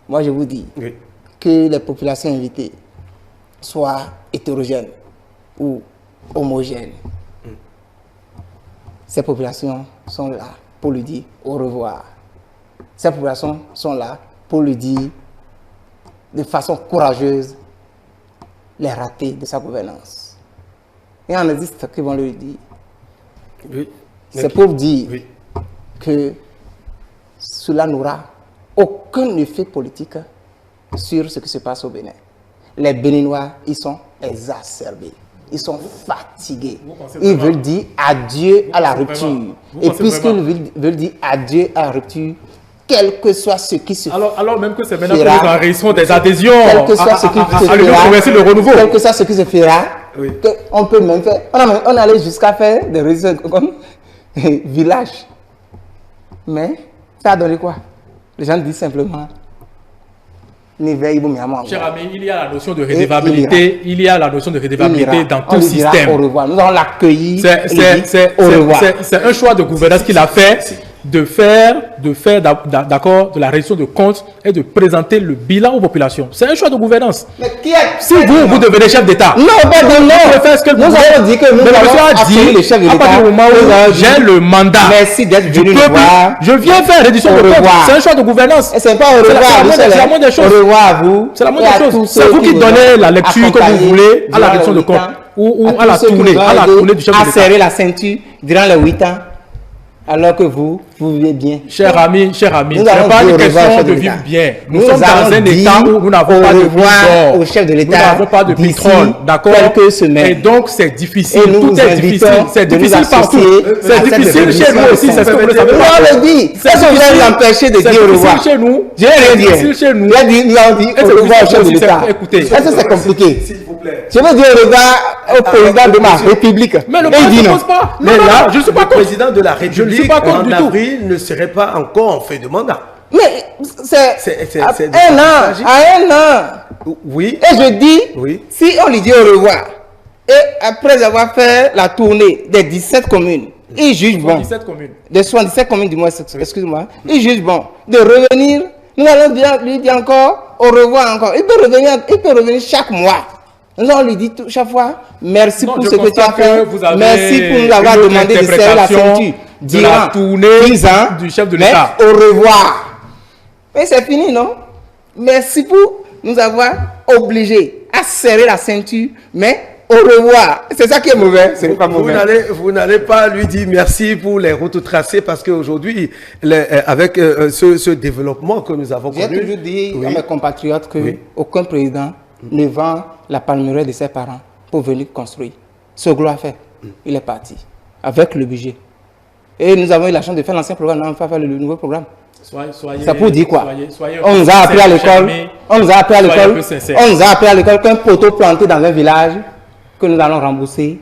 moi, je vous dis Oui. que les populations invitées soient hétérogènes ou homogènes. Ces populations sont là pour lui dire au revoir. Ces populations sont là pour lui dire de façon courageuse les ratés de sa gouvernance. Il y en existe qui vont lui dire. Oui. C'est pour dire Oui. que cela n'aura aucun effet politique sur ce qui se passe au Bénin. Les Béninois, ils sont exacerbés. Ils sont fatigués. Ils veulent dire adieu à la rupture. Et puisqu'ils veulent dire adieu à la rupture, quel que soit ce qui se fera. Alors même que c'est maintenant que nous enregistrons des adhésions quel que soit ce qui se à l'Union progressiste de renouveau. Quel que soit ce qui se fera, Oui. on peut même faire. On allait jusqu'à faire des réseaux comme village. Mais ça a donné quoi? Les gens disent simplement. Cher ami, il y a la notion de rédévabilité. Il y a la notion de rédévabilité dans tout système. Au revoir. Nous allons l'accueillir. C'est un choix de gouvernance qu'il a fait de faire d'accord de la reddition de comptes et de présenter le bilan aux populations. C'est un choix de gouvernance. Mais si vous devenez chef d'État, non, pas de non. Nous avons dit que nous allons accueillir le chef de l'État. À partir du moment où j'ai le mandat, merci d'être venu nous voir. Je viens faire reddition de comptes. C'est un choix de gouvernance. C'est pas au revoir. C'est la moindre des choses. Au revoir à vous. C'est la moindre des choses. C'est vous qui donnez la lecture que vous voulez à la reddition de comptes ou à la tournée du chef de l'État. À serrer la ceinture durant les 8 ans. Alors que vous vivez bien. Cher ami, ce n'est pas une question de vivre bien. Nous sommes dans un État où nous n'avons pas de pétrole. Au chef de l'État. Nous n'avons pas de pétrole, d'accord? Et donc c'est difficile. Tout est difficile. C'est difficile partout. C'est difficile chez nous aussi. C'est ce que vous le savez. On le dit. Est-ce que vous allez l'empêcher de dire au revoir? C'est difficile chez nous. Je n'ai rien dit. C'est difficile chez nous. Nous avons dit au revoir au chef de l'État. Écoutez. Est-ce que c'est compliqué? Je veux dire au revoir au président de ma République. Mais le président ne pose pas. Mais là, je ne suis pas le président de la République en avril ne serait pas encore en fin de mandat. Mais c'est un an, à un an. Oui. Et je dis, oui. Si on lui dit au revoir, et après avoir fait la tournée des 17 communes, il juge bon. 17 communes. Des 77 communes du moins, excuse-moi. Il juge bon de revenir. Nous allons lui dire encore au revoir encore. Il peut revenir chaque mois. Nous allons lui dire chaque fois, merci pour ce que tu as fait. Merci pour nous avoir demandé de serrer la ceinture. De la tournée 10 ans, du chef de l'État. Au revoir. Mais c'est fini, non? Merci pour nous avoir obligés à serrer la ceinture, mais au revoir. C'est ça qui est mauvais. C'est pas mauvais. Vous n'allez pas lui dire merci pour les routes tracées parce qu'aujourd'hui, avec ce développement que nous avons connu. J'ai toujours dit à mes compatriotes que aucun président ne vend la palmeraie de ses parents pour venir construire. Ce que l'on a fait, il est parti avec le budget. Et nous avons eu la chance de faire l'ancien programme, nous n'avons pas fait le nouveau programme. Ça pour dire quoi? On nous a appris à l'école, on nous a appris à l'école qu'un poteau planté dans un village, que nous allons rembourser,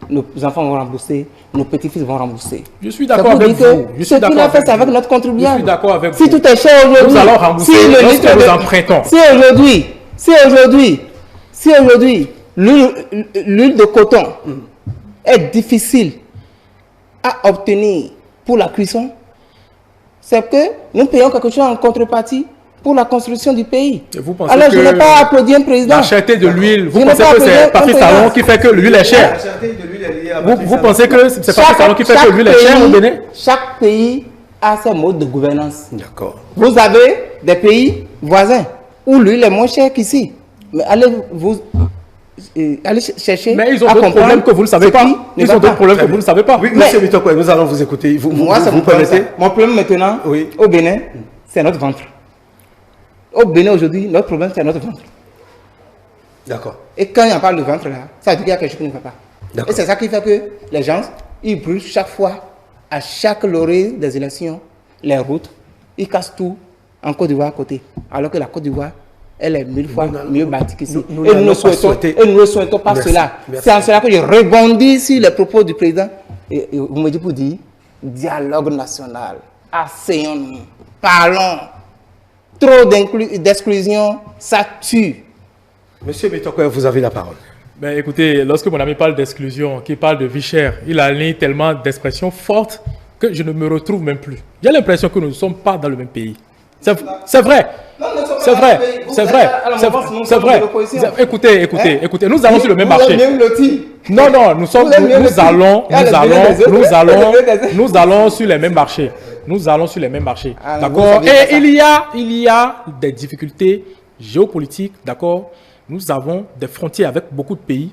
nos enfants vont rembourser, nos petits-fils vont rembourser. Je suis d'accord avec vous. Ce qu'il a fait, c'est avec notre contribuable. Je suis d'accord avec vous. Si tout est cher aujourd'hui, nous allons rembourser lorsque nous empruntons. Si aujourd'hui, l'huile de coton est difficile à obtenir pour la cuisson, c'est que nous payons quelque chose en contrepartie pour la construction du pays. Alors je n'ai pas applaudi un président. La cherté de l'huile, vous pensez que c'est Patrice Talon qui fait que l'huile est chère? Vous pensez que c'est Patrice Talon qui fait que l'huile est chère au Bénin? Chaque pays a ses modes de gouvernance. D'accord. Vous avez des pays voisins où l'huile est moins chère qu'ici. Mais allez chercher. Mais ils ont d'autres problèmes que vous ne savez pas. Ils ont d'autres problèmes que vous ne savez pas. Oui, monsieur Mitokwe, nous allons vous écouter. Moi, ça vous permettez? Mon problème maintenant, au Bénin, c'est notre ventre. Au Bénin aujourd'hui, notre problème, c'est notre ventre. D'accord. Et quand il en parle de ventre là, ça veut dire qu'il y a quelque chose qui ne va pas. Et c'est ça qui fait que les gens, ils brûlent chaque fois, à chaque lorée des élections, les routes, ils cassent tout en Côte d'Ivoire à côté. Alors que la Côte d'Ivoire, elle est 1000 fois mieux bâtie qu'ici. Et nous ne souhaitons pas cela. C'est en cela que je rebondis sur les propos du président. Et vous me dites pour dire, dialogue national, asseyons-nous, parlons. Trop d'exclusion, ça tue. Monsieur Mitokwe, vous avez la parole. Ben, écoutez, lorsque mon ami parle d'exclusion, qu'il parle de vie chère, il aligne tellement d'expressions fortes que je ne me retrouve même plus. J'ai l'impression que nous ne sommes pas dans le même pays. C'est vrai. C'est vrai. C'est vrai. C'est vrai. Écoutez. Nous allons sur le même marché. Non, nous allons sur les mêmes marchés. Nous allons sur les mêmes marchés. D'accord. Et il y a des difficultés géopolitiques. D'accord. Nous avons des frontières avec beaucoup de pays.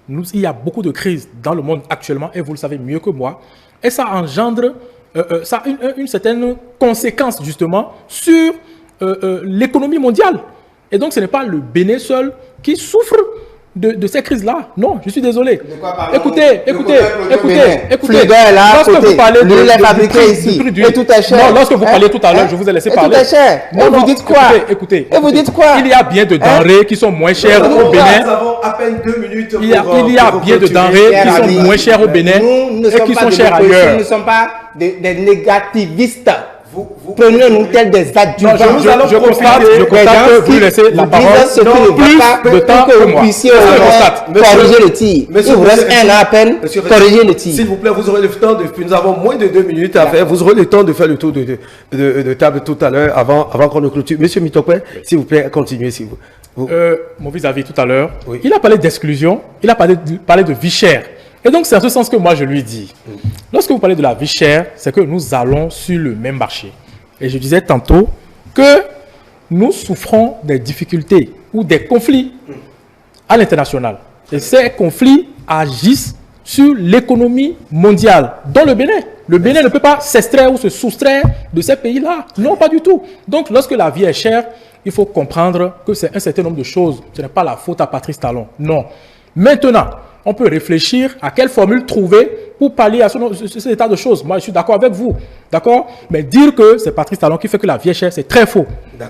Il y a beaucoup de crises dans le monde actuellement, et vous le savez mieux que moi. Et ça engendre une certaine conséquence, justement, sur l'économie mondiale. Et donc, ce n'est pas le Bénin seul qui souffre de ces crises-là. Non, je suis désolé. Écoutez. Lorsque vous parlez lorsque vous parliez tout à l'heure, je vous ai laissé parler. Non, vous dites quoi? Écoutez. Et vous dites quoi? Il y a bien de denrées qui sont moins chères au Bénin. Nous avons à peine 2 minutes. Il y a bien de denrées qui sont moins chères au Bénin et qui sont chères ailleurs. Nous ne sommes pas des négativistes. Prenons-nous tels des adjuvants. Je constate que vous laissez la parole plus de temps que moi. Corriger le tir. Il vous reste un an à peine. Corriger le tir. S'il vous plaît, vous aurez le temps nous avons moins de 2 minutes à faire. Vous aurez le temps de faire le tour de table tout à l'heure avant qu'on ne clôture. Monsieur Mitokwe, s'il vous plaît, continuez. Si vous... Mon vis-à-vis tout à l'heure, il a parlé d'exclusion, il a parlé de vie chère. Et donc, c'est en ce sens que moi, je lui dis, lorsque vous parlez de la vie chère, c'est que nous allons sur le même marché. Et je disais tantôt que nous souffrons des difficultés ou des conflits à l'international. Et ces conflits agissent sur l'économie mondiale, dont le Bénin. Le Bénin ne peut pas s'extraire ou se soustraire de ces pays-là. Non, pas du tout. Donc, lorsque la vie est chère, il faut comprendre que c'est un certain nombre de choses. Ce n'est pas la faute à Patrice Talon. Non. Maintenant, on peut réfléchir à quelle formule trouver pour pallier à cet état de choses. Moi, je suis d'accord avec vous. D'accord? Mais dire que c'est Patrice Talon qui fait que la vie est chère, c'est très faux.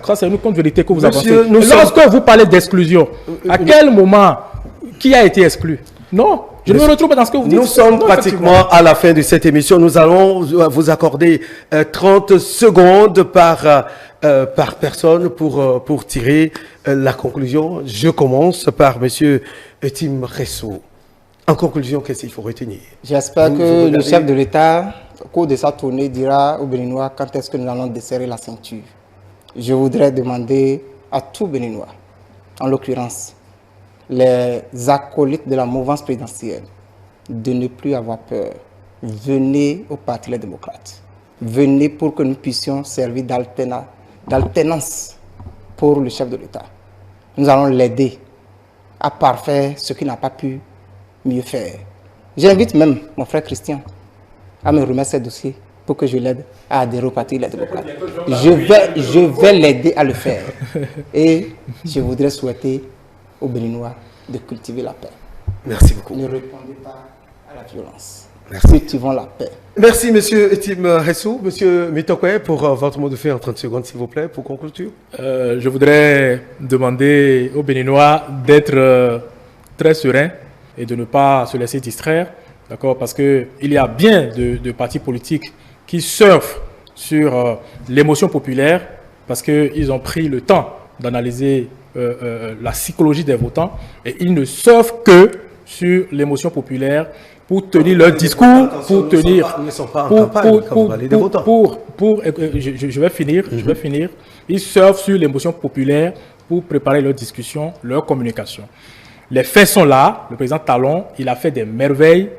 Ça, c'est une contre-vérité que vous avancez. Lorsque vous parlez d'exclusion, à quel moment, qui a été exclu? Non. Je ne me retrouve pas dans ce que vous dites. Nous sommes pratiquement à la fin de cette émission. Nous allons vous accorder 30 secondes par personne pour tirer la conclusion. Je commence par M. Tim Ressou. En conclusion, qu'est-ce qu'il faut retenir? J'espère que le chef de l'État, au cours de sa tournée, dira aux Béninois quand est-ce que nous allons desserrer la ceinture. Je voudrais demander à tout Béninois, en l'occurrence les acolytes de la mouvance présidentielle, de ne plus avoir peur. Venez au Parti Les Démocrates. Venez pour que nous puissions servir d'alternance pour le chef de l'État. Nous allons l'aider à parfaire ce qu'il n'a pas pu mieux faire. J'invite même mon frère Christian à me remettre ce dossier pour que je l'aide à adhérer au Parti Les Démocrates. Je vais l'aider à le faire. Et je voudrais souhaiter aux Béninois de cultiver la paix. Merci beaucoup. Ne répondez pas à la violence. Merci. Cultivons la paix. Merci, M. Tim Ressou. M. Mitokwe, pour votre mot de fin en 30 secondes, s'il vous plaît, pour conclure. Je voudrais demander aux Béninois d'être très sereins et de ne pas se laisser distraire, d'accord, parce qu'il y a bien de partis politiques qui surfent sur l'émotion populaire parce qu'ils ont pris le temps d'analyser la psychologie des votants et ils ne surfent que sur l'émotion populaire pour tenir leur discours, pour tenir... Je vais finir. Ils surfent sur l'émotion populaire pour préparer leur discussion, leur communication. Les faits sont là. Le président Talon, il a fait des merveilles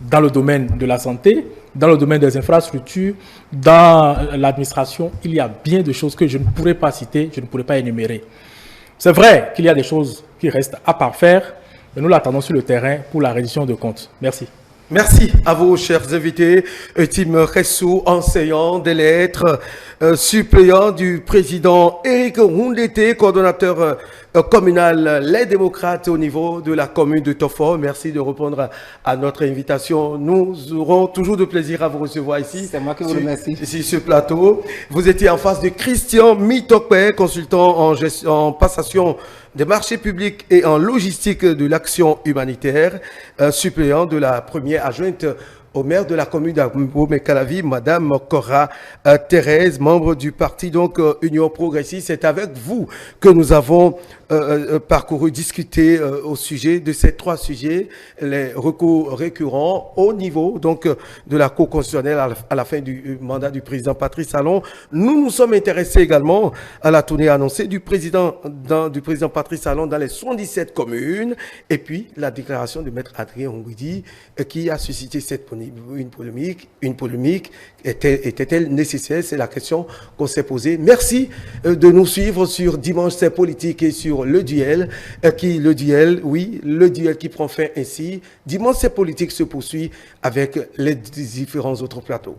dans le domaine de la santé, dans le domaine des infrastructures, dans l'administration. Il y a bien de choses que je ne pourrais pas citer, je ne pourrais pas énumérer. C'est vrai qu'il y a des choses qui restent à parfaire, mais nous l'attendons sur le terrain pour la reddition de comptes. Merci. Merci à vous, chers invités. Tim Ressou, enseignant des lettres, suppléant du président Éric Houndété, coordonnateur communal Les Démocrates au niveau de la commune de Tofo. Merci de répondre à notre invitation. Nous aurons toujours de plaisir à vous recevoir ici. C'est moi qui vous remercie. Ici, ce plateau. Vous étiez en face de Christian Mitokwe, consultant en passation des marchés publics et en logistique de l'action humanitaire, suppléant de la première adjointe au maire de la commune d'Abomey-Calavi, Madame Cora Thérèse, membre du parti donc Union Progressiste. C'est avec vous que nous avons parcouru, discuté au sujet de ces 3 sujets, les recours récurrents au niveau donc de la Cour constitutionnelle à la fin du mandat du président Patrice Talon. Nous nous sommes intéressés également à la tournée annoncée du président Patrice Talon dans les 77 communes, et puis la déclaration de Maître Adrien Onguidi qui a suscité une polémique. Était-elle nécessaire? C'est la question qu'on s'est posée. Merci de nous suivre sur Dimanche c'est politique et sur le duel qui prend fin ainsi. Dimanche c'est politique se poursuit avec les différents autres plateaux.